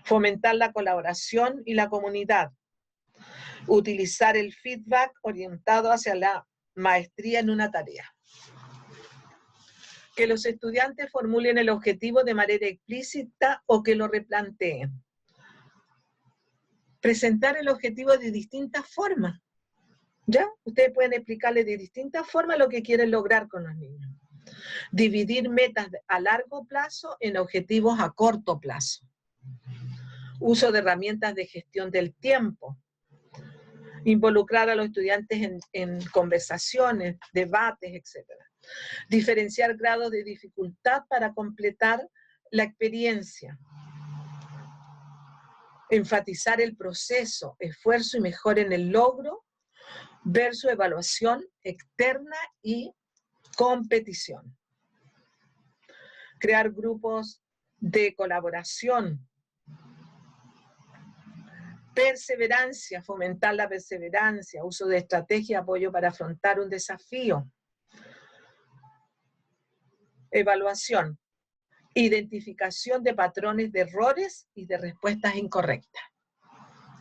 Fomentar la colaboración y la comunidad. Utilizar el feedback orientado hacia la maestría en una tarea. Que los estudiantes formulen el objetivo de manera explícita o que lo replanteen. Presentar el objetivo de distintas formas. ¿Ya? Ustedes pueden explicarle de distintas formas lo que quieren lograr con los niños. Dividir metas a largo plazo en objetivos a corto plazo. Uso de herramientas de gestión del tiempo. Involucrar a los estudiantes en conversaciones, debates, etc. Diferenciar grados de dificultad para completar la experiencia. Enfatizar el proceso, esfuerzo y mejora en el logro versus evaluación externa y competición. Crear grupos de colaboración. Perseverancia, fomentar la perseverancia, uso de estrategia, apoyo para afrontar un desafío. Evaluación, identificación de patrones de errores y de respuestas incorrectas.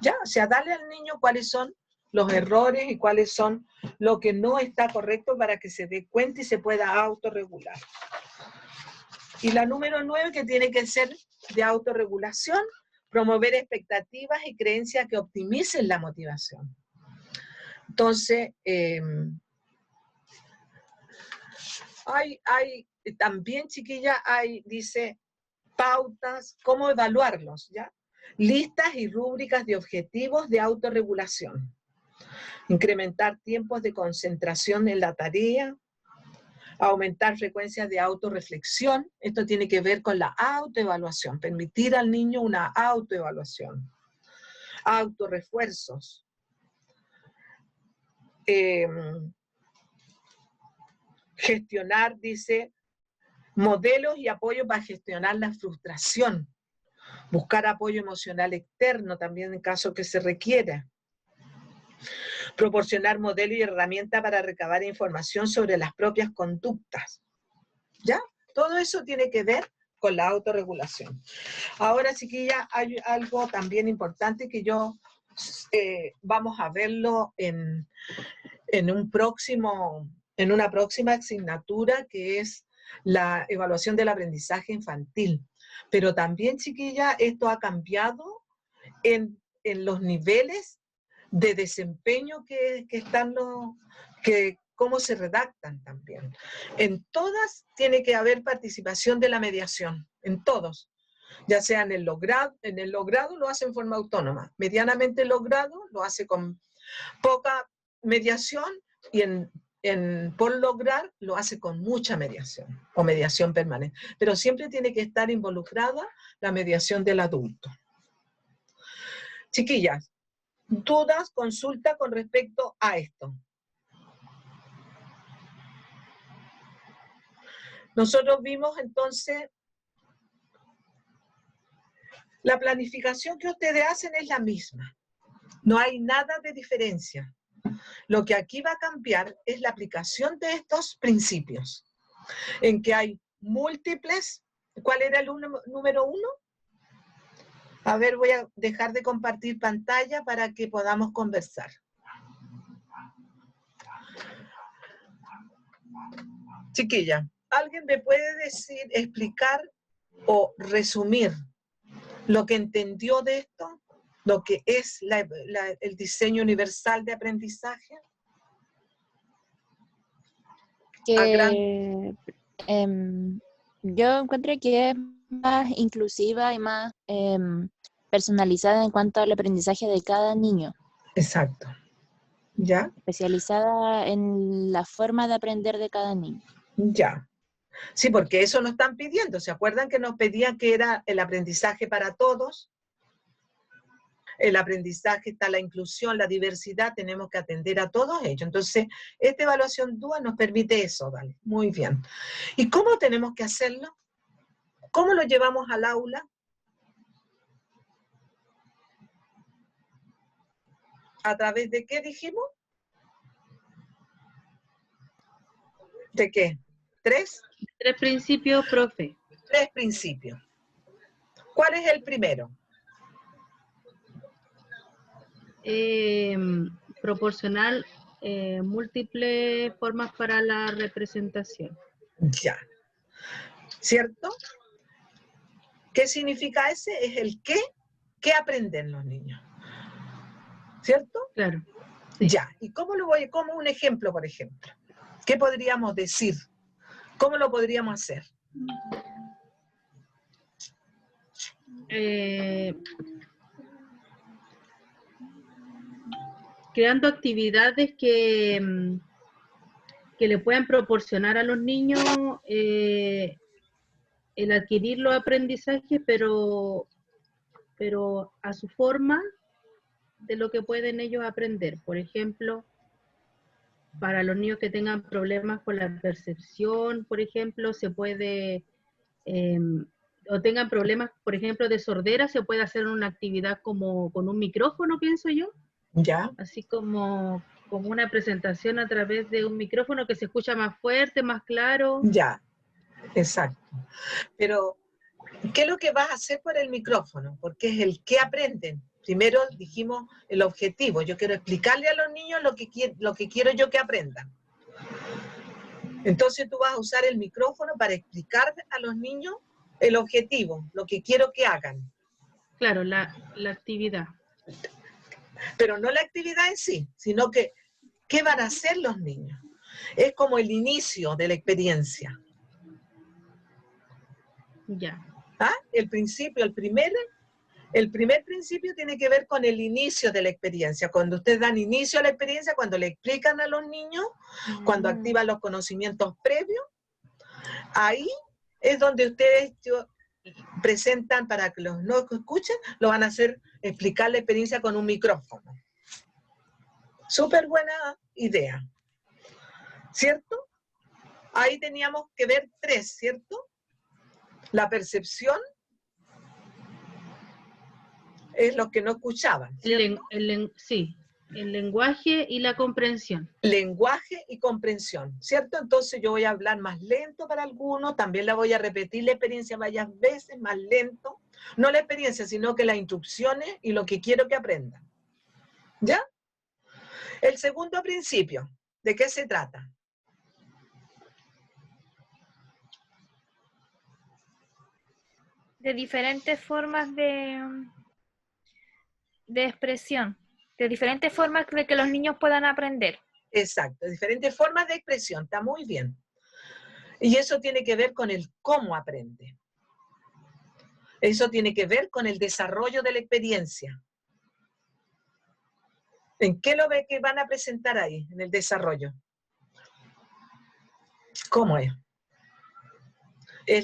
¿Ya? O sea, darle al niño cuáles son los errores y cuáles son lo que no está correcto para que se dé cuenta y se pueda autorregular. Y la número 9, que tiene que ser de autorregulación, promover expectativas y creencias que optimicen la motivación. Entonces, también, chiquilla, dice, pautas, cómo evaluarlos, ¿ya? Listas y rúbricas de objetivos de autorregulación. Incrementar tiempos de concentración en la tarea. Aumentar frecuencias de autorreflexión. Esto tiene que ver con la autoevaluación. Permitir al niño una autoevaluación. Autorrefuerzos. Gestionar, dice, modelos y apoyo para gestionar la frustración. Buscar apoyo emocional externo también en caso que se requiera. Proporcionar modelos y herramientas para recabar información sobre las propias conductas. ¿Ya? Todo eso tiene que ver con la autorregulación. Ahora, chiquilla, hay algo también importante que vamos a verlo en una próxima asignatura, que es la evaluación del aprendizaje infantil. Pero también, chiquilla, esto ha cambiado en los niveles de desempeño que están cómo se redactan también. En todas tiene que haber participación de la mediación, en todos. Ya sea en el logrado lo hace en forma autónoma, medianamente logrado lo hace con poca mediación y por lograr lo hace con mucha mediación o mediación permanente. Pero siempre tiene que estar involucrada la mediación del adulto. Chiquillas, dudas, consulta con respecto a esto. Nosotros vimos entonces, la planificación que ustedes hacen es la misma. No hay nada de diferencia. Lo que aquí va a cambiar es la aplicación de estos principios, en que hay múltiples. ¿Cuál era el número 1? A ver, voy a dejar de compartir pantalla para que podamos conversar. Chiquilla, ¿alguien me puede explicar o resumir lo que entendió de esto? Lo que es el diseño universal de aprendizaje. Yo encuentro que es más inclusiva y más personalizada en cuanto al aprendizaje de cada niño. Exacto. ¿Ya? Especializada en la forma de aprender de cada niño. Ya. Sí, porque eso nos están pidiendo. ¿Se acuerdan que nos pedían que era el aprendizaje para todos? El aprendizaje está la inclusión, la diversidad, tenemos que atender a todos ellos. Entonces, esta evaluación dual nos permite eso, ¿vale? Muy bien. ¿Y cómo tenemos que hacerlo? ¿Cómo lo llevamos al aula? ¿A través de qué dijimos? ¿De qué? ¿3? 3 principios, profe. 3 principios. ¿Cuál es el primero? Proporcional, múltiples formas para la representación. Ya. ¿Cierto? ¿Qué significa ese? Es el qué. ¿Qué aprenden los niños? ¿Cierto? Claro. Sí. Ya. ¿Y cómo lo voy? Como un ejemplo, por ejemplo. ¿Qué podríamos decir? ¿Cómo lo podríamos hacer? Creando actividades que le puedan proporcionar a los niños el adquirir los aprendizajes, pero a su forma de lo que pueden ellos aprender. Por ejemplo, para los niños que tengan problemas con la percepción, por ejemplo, se puede, o tengan problemas, por ejemplo, de sordera, se puede hacer una actividad como con un micrófono, pienso yo. Ya. Así como una presentación a través de un micrófono que se escucha más fuerte, más claro. Ya, exacto. Pero, ¿qué es lo que vas a hacer por el micrófono? Porque es el que aprenden. Primero dijimos el objetivo. Yo quiero explicarle a los niños lo que quiero yo que aprendan. Entonces tú vas a usar el micrófono para explicar a los niños el objetivo, lo que quiero que hagan. Claro, la actividad. Pero no la actividad en sí, sino que ¿qué van a hacer los niños? Es como el inicio de la experiencia. Ya. ¿Ah? El principio, el primer principio tiene que ver con el inicio de la experiencia. Cuando ustedes dan inicio a la experiencia, cuando le explican a los niños, cuando activan los conocimientos previos, ahí es donde ustedes presentan para que los no escuchen, lo van a hacer explicar la experiencia con un micrófono. Súper buena idea. ¿Cierto? Ahí teníamos que ver 3, ¿cierto? La percepción es los que no escuchaban. Sí, el lenguaje y la comprensión. Lenguaje y comprensión, ¿cierto? Entonces yo voy a hablar más lento para algunos, también la voy a repetir la experiencia varias veces, más lento. No la experiencia, sino que las instrucciones y lo que quiero que aprendan. ¿Ya? El segundo principio, ¿de qué se trata? de diferentes formas de expresión, de diferentes formas de que los niños puedan aprender. Exacto, diferentes formas de expresión, está muy bien. Y eso tiene que ver con el cómo aprende. Eso tiene que ver con el desarrollo de la experiencia. ¿En qué lo ve que van a presentar ahí, en el desarrollo? ¿Cómo es?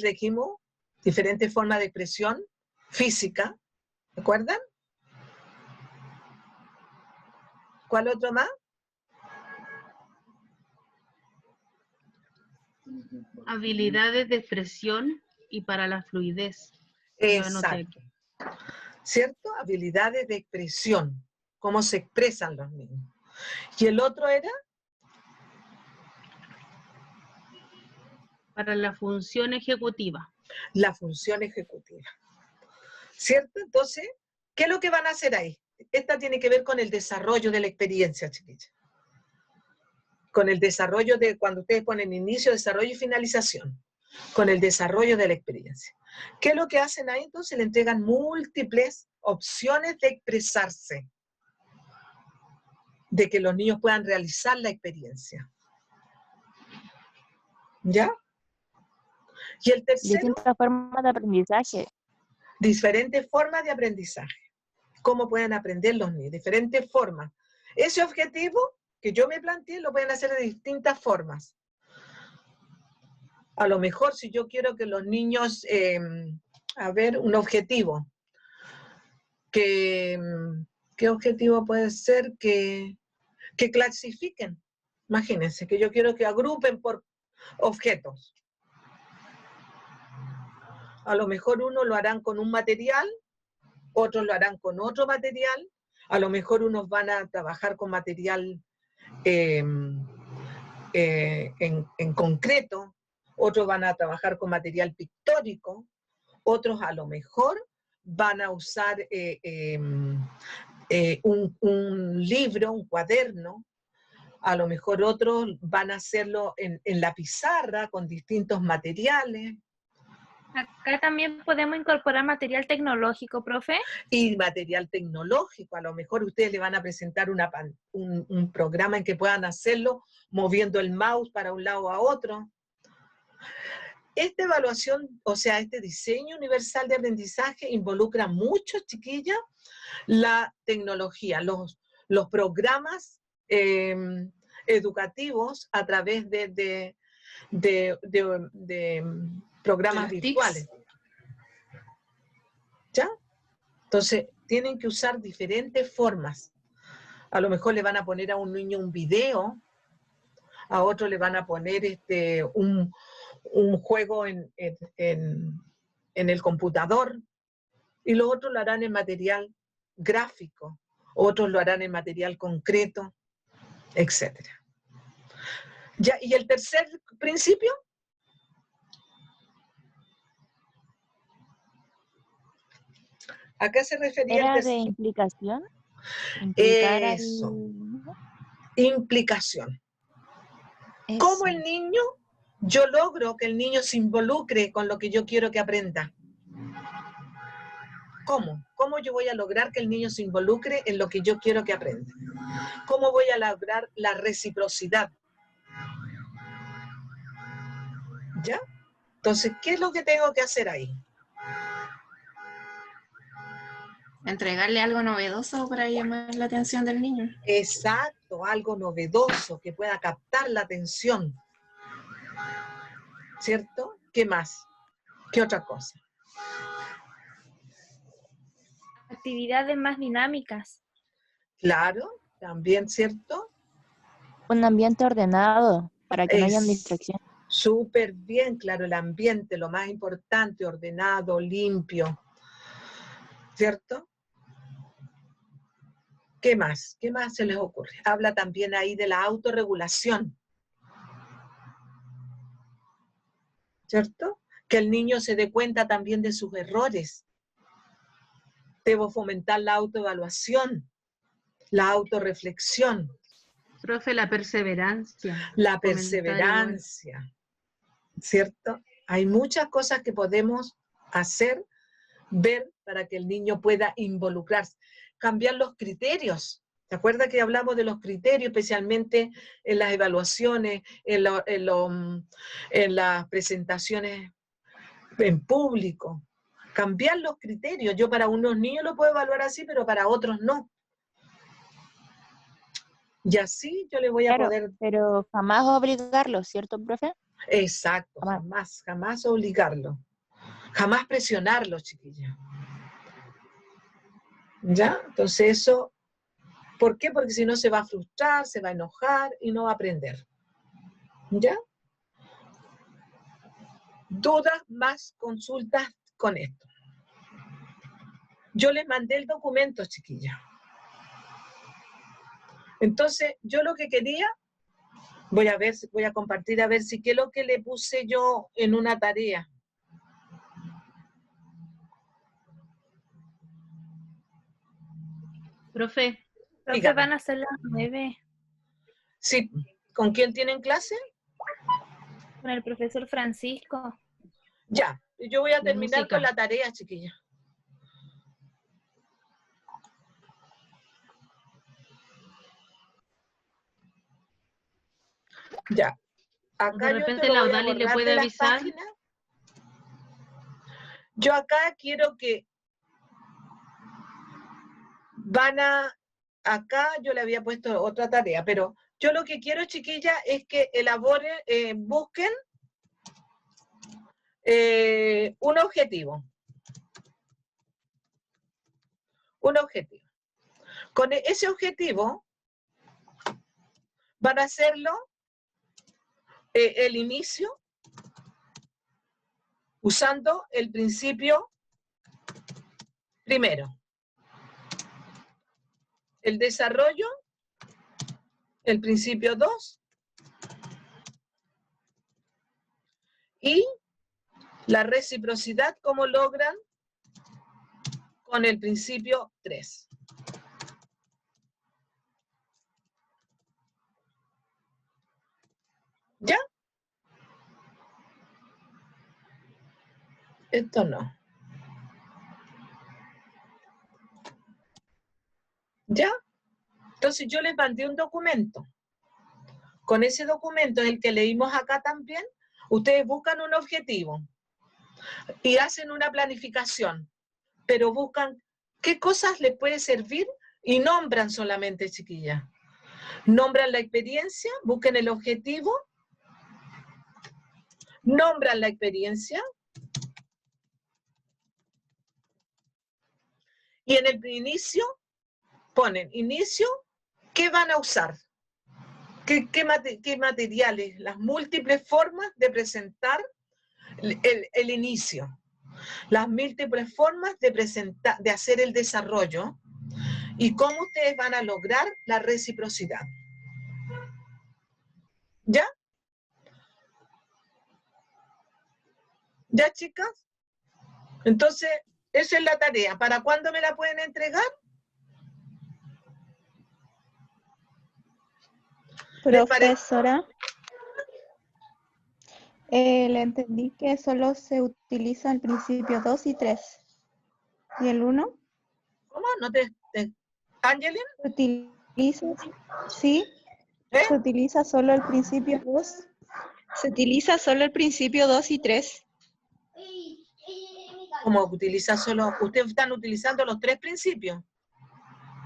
Dijimos, diferentes formas de expresión física, ¿recuerdan? ¿Cuál otro más? Habilidades de expresión y para la fluidez. Yo anoté Exacto. aquí. ¿Cierto? Habilidades de expresión, cómo se expresan los niños. ¿Y el otro era? Para la función ejecutiva. La función ejecutiva. ¿Cierto? Entonces, ¿qué es lo que van a hacer ahí? Esta tiene que ver con el desarrollo de la experiencia, chiquillas. Con el desarrollo de, cuando ustedes ponen inicio, desarrollo y finalización. Con el desarrollo de la experiencia. ¿Qué es lo que hacen ahí? Entonces le entregan múltiples opciones de expresarse. De que los niños puedan realizar la experiencia. ¿Ya? Y el tercero, Distintas formas de aprendizaje. diferentes formas de aprendizaje. ¿Cómo pueden aprender los niños? Diferentes formas. Ese objetivo que yo me planteé lo pueden hacer de distintas formas. A lo mejor si yo quiero que los niños, a ver, un objetivo. ¿Qué objetivo puede ser? Que clasifiquen. Imagínense que yo quiero que agrupen por objetos. A lo mejor uno lo harán con un material, otros lo harán con otro material, a lo mejor unos van a trabajar con material en concreto, otros van a trabajar con material pictórico, otros a lo mejor van a usar un libro, un cuaderno, a lo mejor otros van a hacerlo en la pizarra con distintos materiales. Acá también podemos incorporar material tecnológico, profe. Y material tecnológico, a lo mejor ustedes le van a presentar un programa en que puedan hacerlo moviendo el mouse para un lado a otro. Esta evaluación, o sea, este diseño universal de aprendizaje involucra mucho, chiquillas, la tecnología, los programas educativos a través de programas virtuales. ¿Ya? Entonces, tienen que usar diferentes formas. A lo mejor le van a poner a un niño un video, a otro le van a poner un juego en el computador, y los otros lo harán en material gráfico, otros lo harán en material concreto, etc. ¿Ya? ¿Y el tercer principio? ¿A qué se refería el ¿Era tercer? de implicación? Implicar Eso. Implicación. ¿Cómo el niño, yo logro que el niño se involucre con lo que yo quiero que aprenda? ¿Cómo? ¿Cómo yo voy a lograr que el niño se involucre en lo que yo quiero que aprenda? ¿Cómo voy a lograr la reciprocidad? ¿Ya? Entonces, ¿qué es lo que tengo que hacer ahí? Entregarle algo novedoso para llamar la atención del niño. Exacto, algo novedoso que pueda captar la atención. ¿Cierto? ¿Qué más? ¿Qué otra cosa? Actividades más dinámicas. Claro, también, ¿cierto? Un ambiente ordenado para que no hayan distracciones. Súper bien, claro, el ambiente, lo más importante, ordenado, limpio. ¿Cierto? ¿Qué más? ¿Qué más se les ocurre? Habla también ahí de la autorregulación. ¿Cierto? Que el niño se dé cuenta también de sus errores. Debo fomentar la autoevaluación, la autorreflexión. Profe, la perseverancia. La perseverancia. ¿Cierto? Hay muchas cosas que podemos hacer ver para que el niño pueda involucrarse, cambiar los criterios. ¿Se acuerda que hablamos de los criterios, especialmente en las evaluaciones, en las presentaciones en público? Cambiar los criterios. Yo para unos niños lo puedo evaluar así, pero para otros no. Y así yo le voy a Claro, poder... pero jamás obligarlo, ¿cierto, profe? Exacto, Jamás. jamás obligarlo. Jamás presionarlo, chiquillos. ¿Ya? Entonces eso, ¿por qué? Porque si no se va a frustrar, se va a enojar y no va a aprender. ¿Ya? Dudas más consultas con esto. Yo les mandé el documento, chiquillas. Entonces, yo lo que quería, voy a compartir a ver si qué es lo que le puse yo en una tarea. Profe, Profe, Dígame. van a ser las 9 Sí, ¿con quién tienen clase? con el profesor Francisco. Ya, yo voy a De terminar música. con la tarea, chiquilla. Ya. Acá de yo repente te lo la voy a Odalis le borrar puede de las avisar. páginas. Yo acá quiero que acá yo le había puesto otra tarea, pero yo lo que quiero, chiquilla, es que elaboren, busquen un objetivo. Un objetivo. Con ese objetivo van a hacerlo el inicio usando el principio primero. El desarrollo, el principio 2. Y la reciprocidad, ¿cómo logran? Con el principio 3. ¿Ya? Esto no. ¿Ya? Entonces yo les mandé un documento. Con ese documento, el que leímos acá también, ustedes buscan un objetivo y hacen una planificación, pero buscan qué cosas les puede servir y nombran solamente, chiquillas. Nombran la experiencia, busquen el objetivo, nombran la experiencia y en el inicio ponen inicio, ¿qué van a usar? ¿Qué materiales? Las múltiples formas de presentar el inicio. Las múltiples formas de presentar, de hacer el desarrollo y cómo ustedes van a lograr la reciprocidad. ¿Ya? ¿Ya, chicas? Entonces, esa es la tarea. ¿Para cuándo me la pueden entregar? Profesora, le entendí que solo se utiliza el principio 2 y 3. ¿Y el 1? ¿Cómo? ¿No Angelin? ¿Se utiliza? Sí, ¿Eh? se utiliza solo el principio 2. Se utiliza solo el principio 2 y 3. ¿Cómo utiliza solo? ¿Ustedes están utilizando los 3 principios?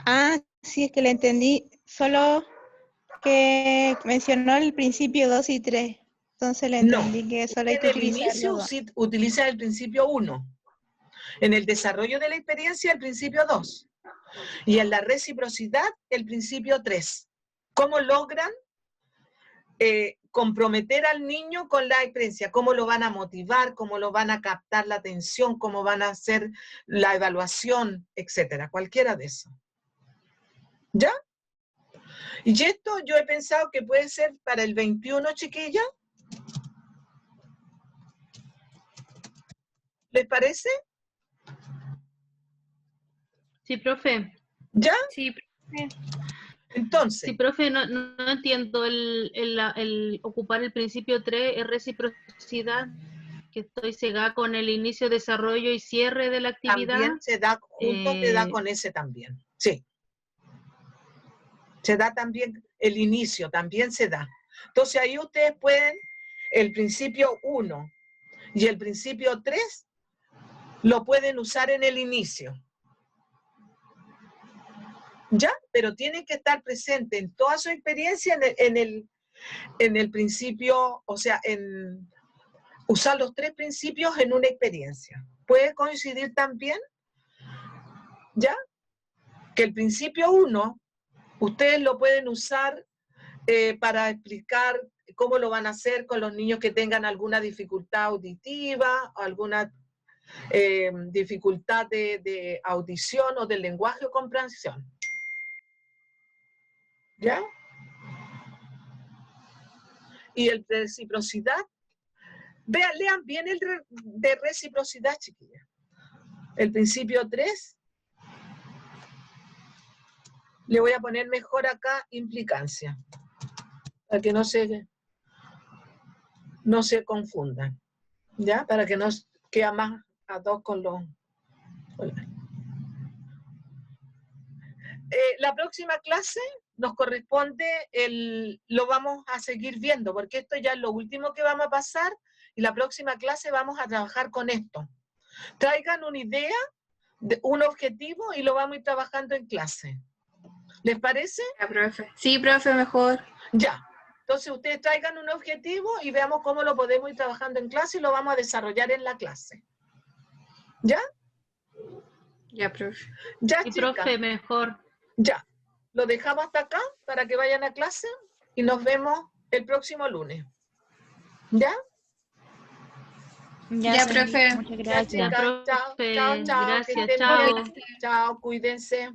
Ah, sí, es que le entendí. Solo que mencionó el principio 2 y 3. Entonces le entendí que solo hay En que el utilizar inicio los 2. utiliza el principio 1. En el desarrollo de la experiencia, el principio 2. Y en la reciprocidad, el principio 3. ¿Cómo logran comprometer al niño con la experiencia? ¿Cómo lo van a motivar? ¿Cómo lo van a captar la atención? ¿Cómo van a hacer la evaluación? Etcétera. Cualquiera de eso. ¿Ya? Y esto yo he pensado que puede ser para el 21, chiquilla. ¿Les parece? Sí, profe. ¿Ya? Sí, profe. Entonces. Sí, profe, no entiendo el ocupar el principio 3 es reciprocidad. que estoy cegada con el inicio, desarrollo y cierre de la actividad. También se da junto, se da con ese también. Sí. Se da también el inicio, también se da. Entonces ahí ustedes pueden, el principio 1 y el principio 3, lo pueden usar en el inicio. ¿Ya? Pero tienen que estar presentes en toda su experiencia en el principio, o sea, en usar los 3 principios en una experiencia. Puede coincidir también, ¿ya? Que el principio 1, ustedes lo pueden usar para explicar cómo lo van a hacer con los niños que tengan alguna dificultad auditiva, alguna dificultad de audición o del lenguaje o comprensión. ¿Ya? Y el de reciprocidad, lean bien el de reciprocidad, chiquillas. El principio 3, le voy a poner mejor acá implicancia, para que no se confundan, ¿ya? Para que no quede más a dos con los... la próxima clase nos corresponde, lo vamos a seguir viendo, porque esto ya es lo último que vamos a pasar, y la próxima clase vamos a trabajar con esto. Traigan una idea, un objetivo, y lo vamos a ir trabajando en clase. ¿Les parece? Ya, profe. Sí, profe, mejor. Ya. Entonces ustedes traigan un objetivo y veamos cómo lo podemos ir trabajando en clase y lo vamos a desarrollar en la clase. ¿Ya? Ya, profe. Ya, Sí, chicas. profe, mejor. Ya. Lo dejamos hasta acá para que vayan a clase y nos vemos el próximo lunes. ¿Ya? Ya, señorita, profe. muchas Ya, gracias. chicas. Ya, Chao, profe. chao, chao. Gracias, Que estén chao. bien. Chao, cuídense.